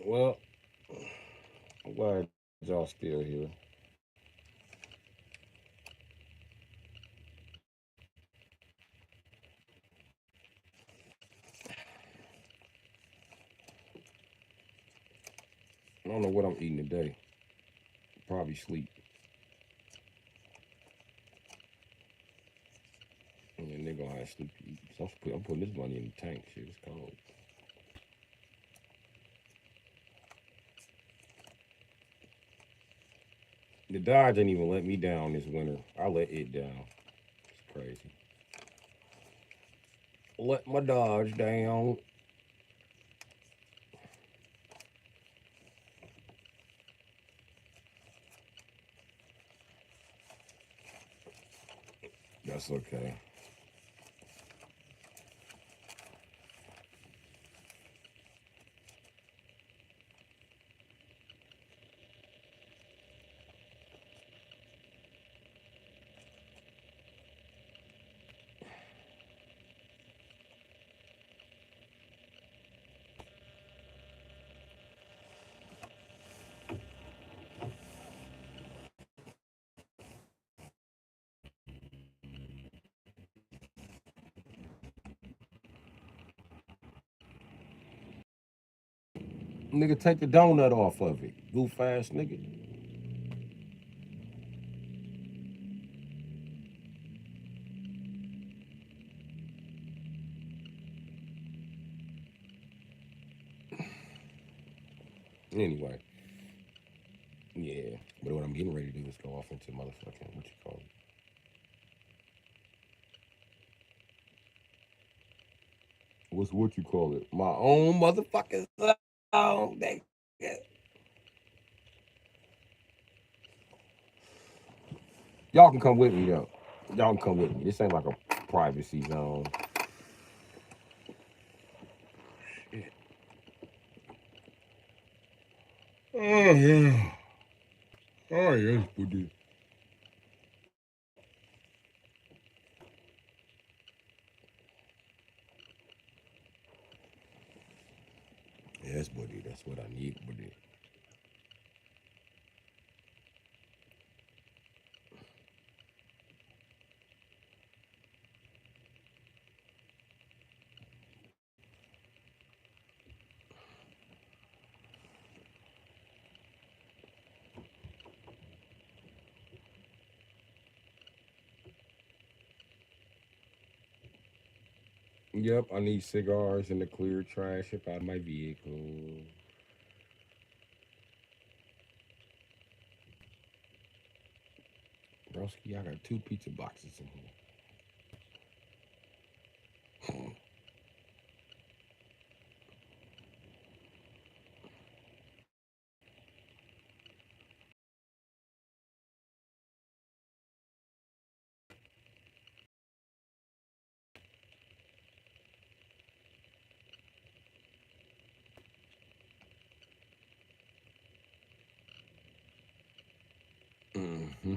Well, I'm glad y'all still here. I don't know what I'm eating today. Probably sleep. And then they're gonna have sleep to eat. So I'm putting this money in the tank. Shit, it's cold. The Dodge didn't even let me down this winter. I let it down. It's crazy. Let my Dodge down. That's okay. Nigga, take the donut off of it. Goof ass nigga. Anyway, yeah. But what I'm getting ready to do is go off into motherfucking, what you call it? What's what you call it? My own motherfucking song. Y'all can come with me though. Y'all can come with me. This ain't like a privacy zone. Shit. Oh yeah. Oh yes, buddy. Yes, buddy. That's what I need, buddy. Yep, I need cigars and the clear trash up out of my vehicle. Broski, I got 2 pizza boxes in here. Mm-hmm.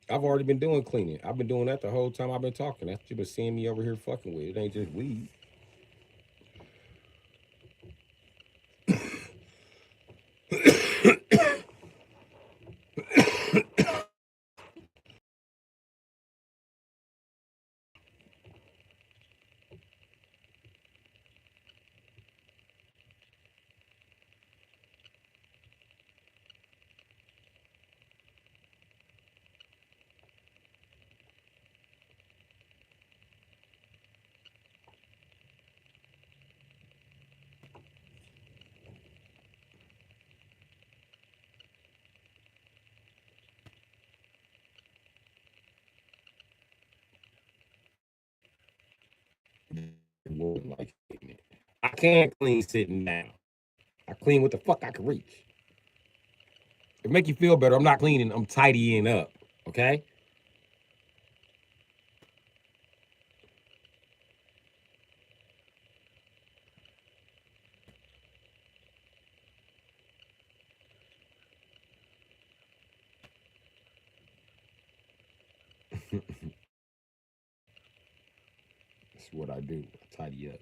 I've already been doing cleaning. I've been doing that the whole time I've been talking. That's what you been seeing me over here fucking with. It ain't just weed. Like I can't clean sitting down. I clean what the fuck I can reach. It make you feel better. I'm not cleaning. I'm tidying up. Okay. That's what I do. I tidy up.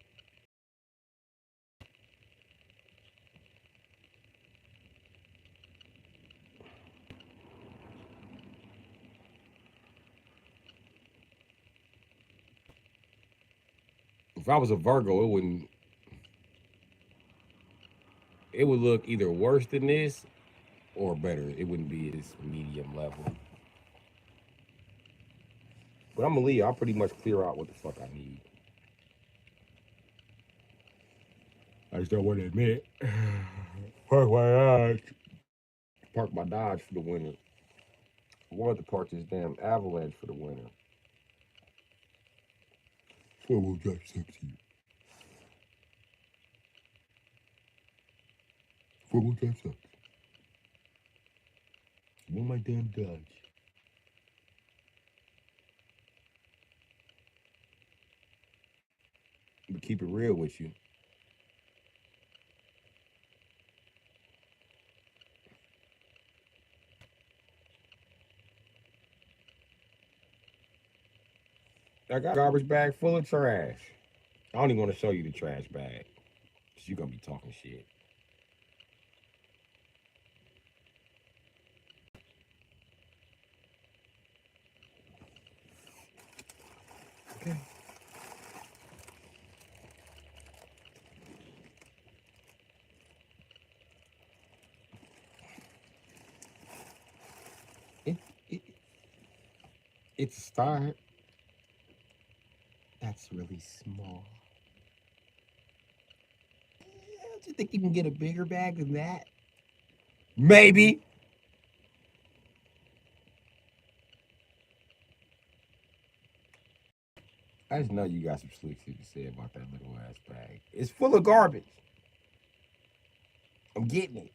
If I was a Virgo, it wouldn't. It would look either worse than this or better. It wouldn't be this medium level. But I'm a Leo. I'll pretty much clear out what the fuck I need. I just don't want to admit it. Park my Dodge. Park my Dodge for the winter. I wanted to park this damn Avalanche for the winter. Four-wheel drive sexy. Four-wheel drive sucks. I want my damn Dodge. But keep it real with you. I got a garbage bag full of trash. I don't even want to show you the trash bag. Cause you're gonna be talking shit. Okay. It, it it's a start. That's really small. Do you think you can get a bigger bag than that? Maybe. I just know you got some slick shit to say about that little ass bag. It's full of garbage. I'm getting it.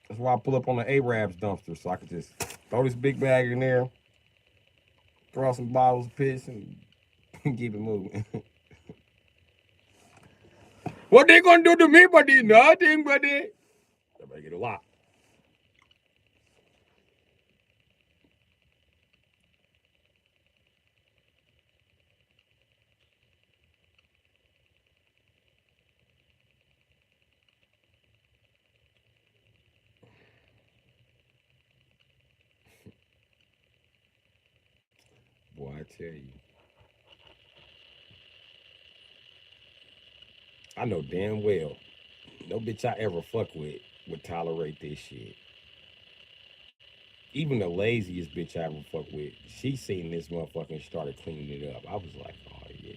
That's why I pull up on the Arabs dumpster so I could just throw this big bag in there, throw some bottles of piss, and keep it moving. What they gonna do to me, buddy? Nothing, buddy. I better get a lot. Boy, I tell you. I know damn well no bitch I ever fuck with would tolerate this shit. Even the laziest bitch I ever fuck with, she seen this motherfucker and started cleaning it up. I was like, oh yeah,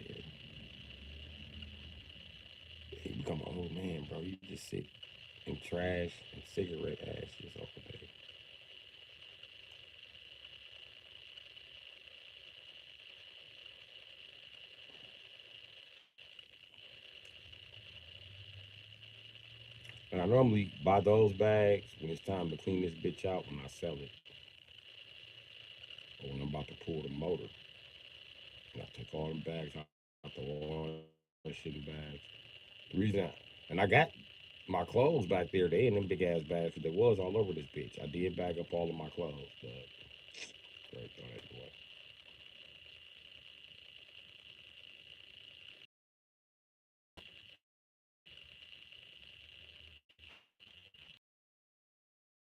he become an old man, bro. You just sit in trash and cigarette ashes all day. And I normally buy those bags when it's time to clean this bitch out when I sell it, or when I'm about to pull the motor. And I take all the bags out the washing bags. The reason, and I got my clothes back there. They in them big ass bags because they was all over this bitch. I did bag up all of my clothes, but great, throw that away.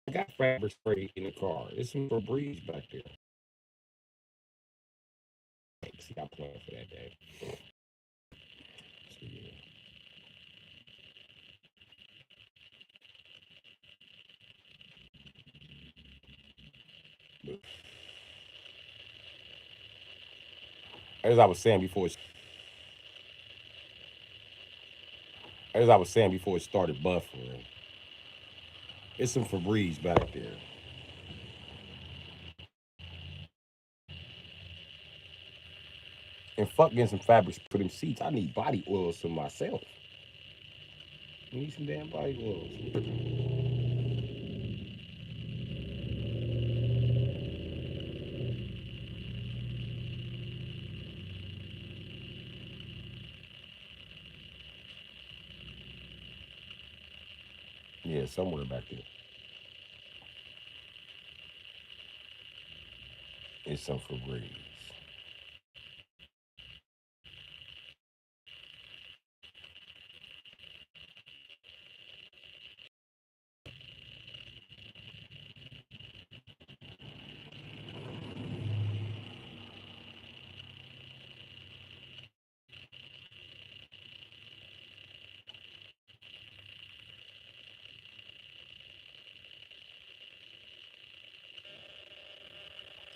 I got fabric spray in the car. There's some Febreze back there. See, I planned for that day. So, yeah. But as I was saying before, as I was saying before it started buffering, it's some Febreze back there. And fuck getting some fabrics for them seats. I need body oils for myself. I need some damn body oils. Yeah, somewhere back there. It's some Febreze.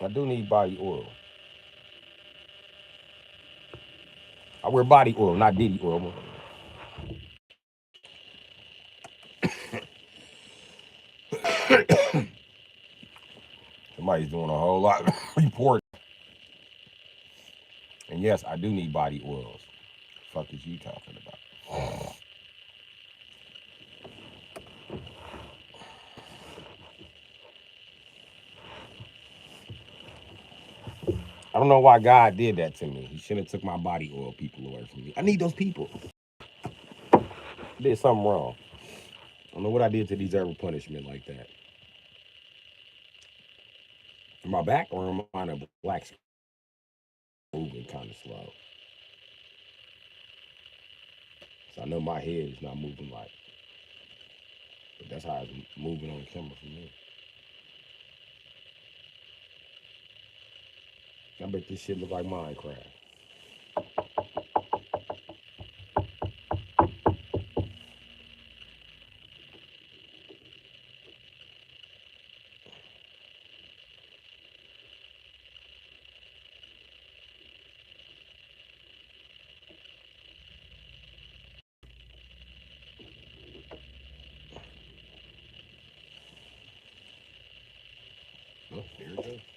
I do need body oil. I wear body oil, not Diddy oil. Somebody's doing a whole lot of report. And yes, I do need body oils. Fuck is you talking about? I don't know why God did that to me. He shouldn't have took my body oil people away from me. I need those people. I did something wrong. I don't know what I did to deserve a punishment like that. Am I back or am I in a black moving kind of slow? So I know my head is not moving right, but that's how it's moving on camera for me. I bet this shit look like Minecraft. Oh, here it goes.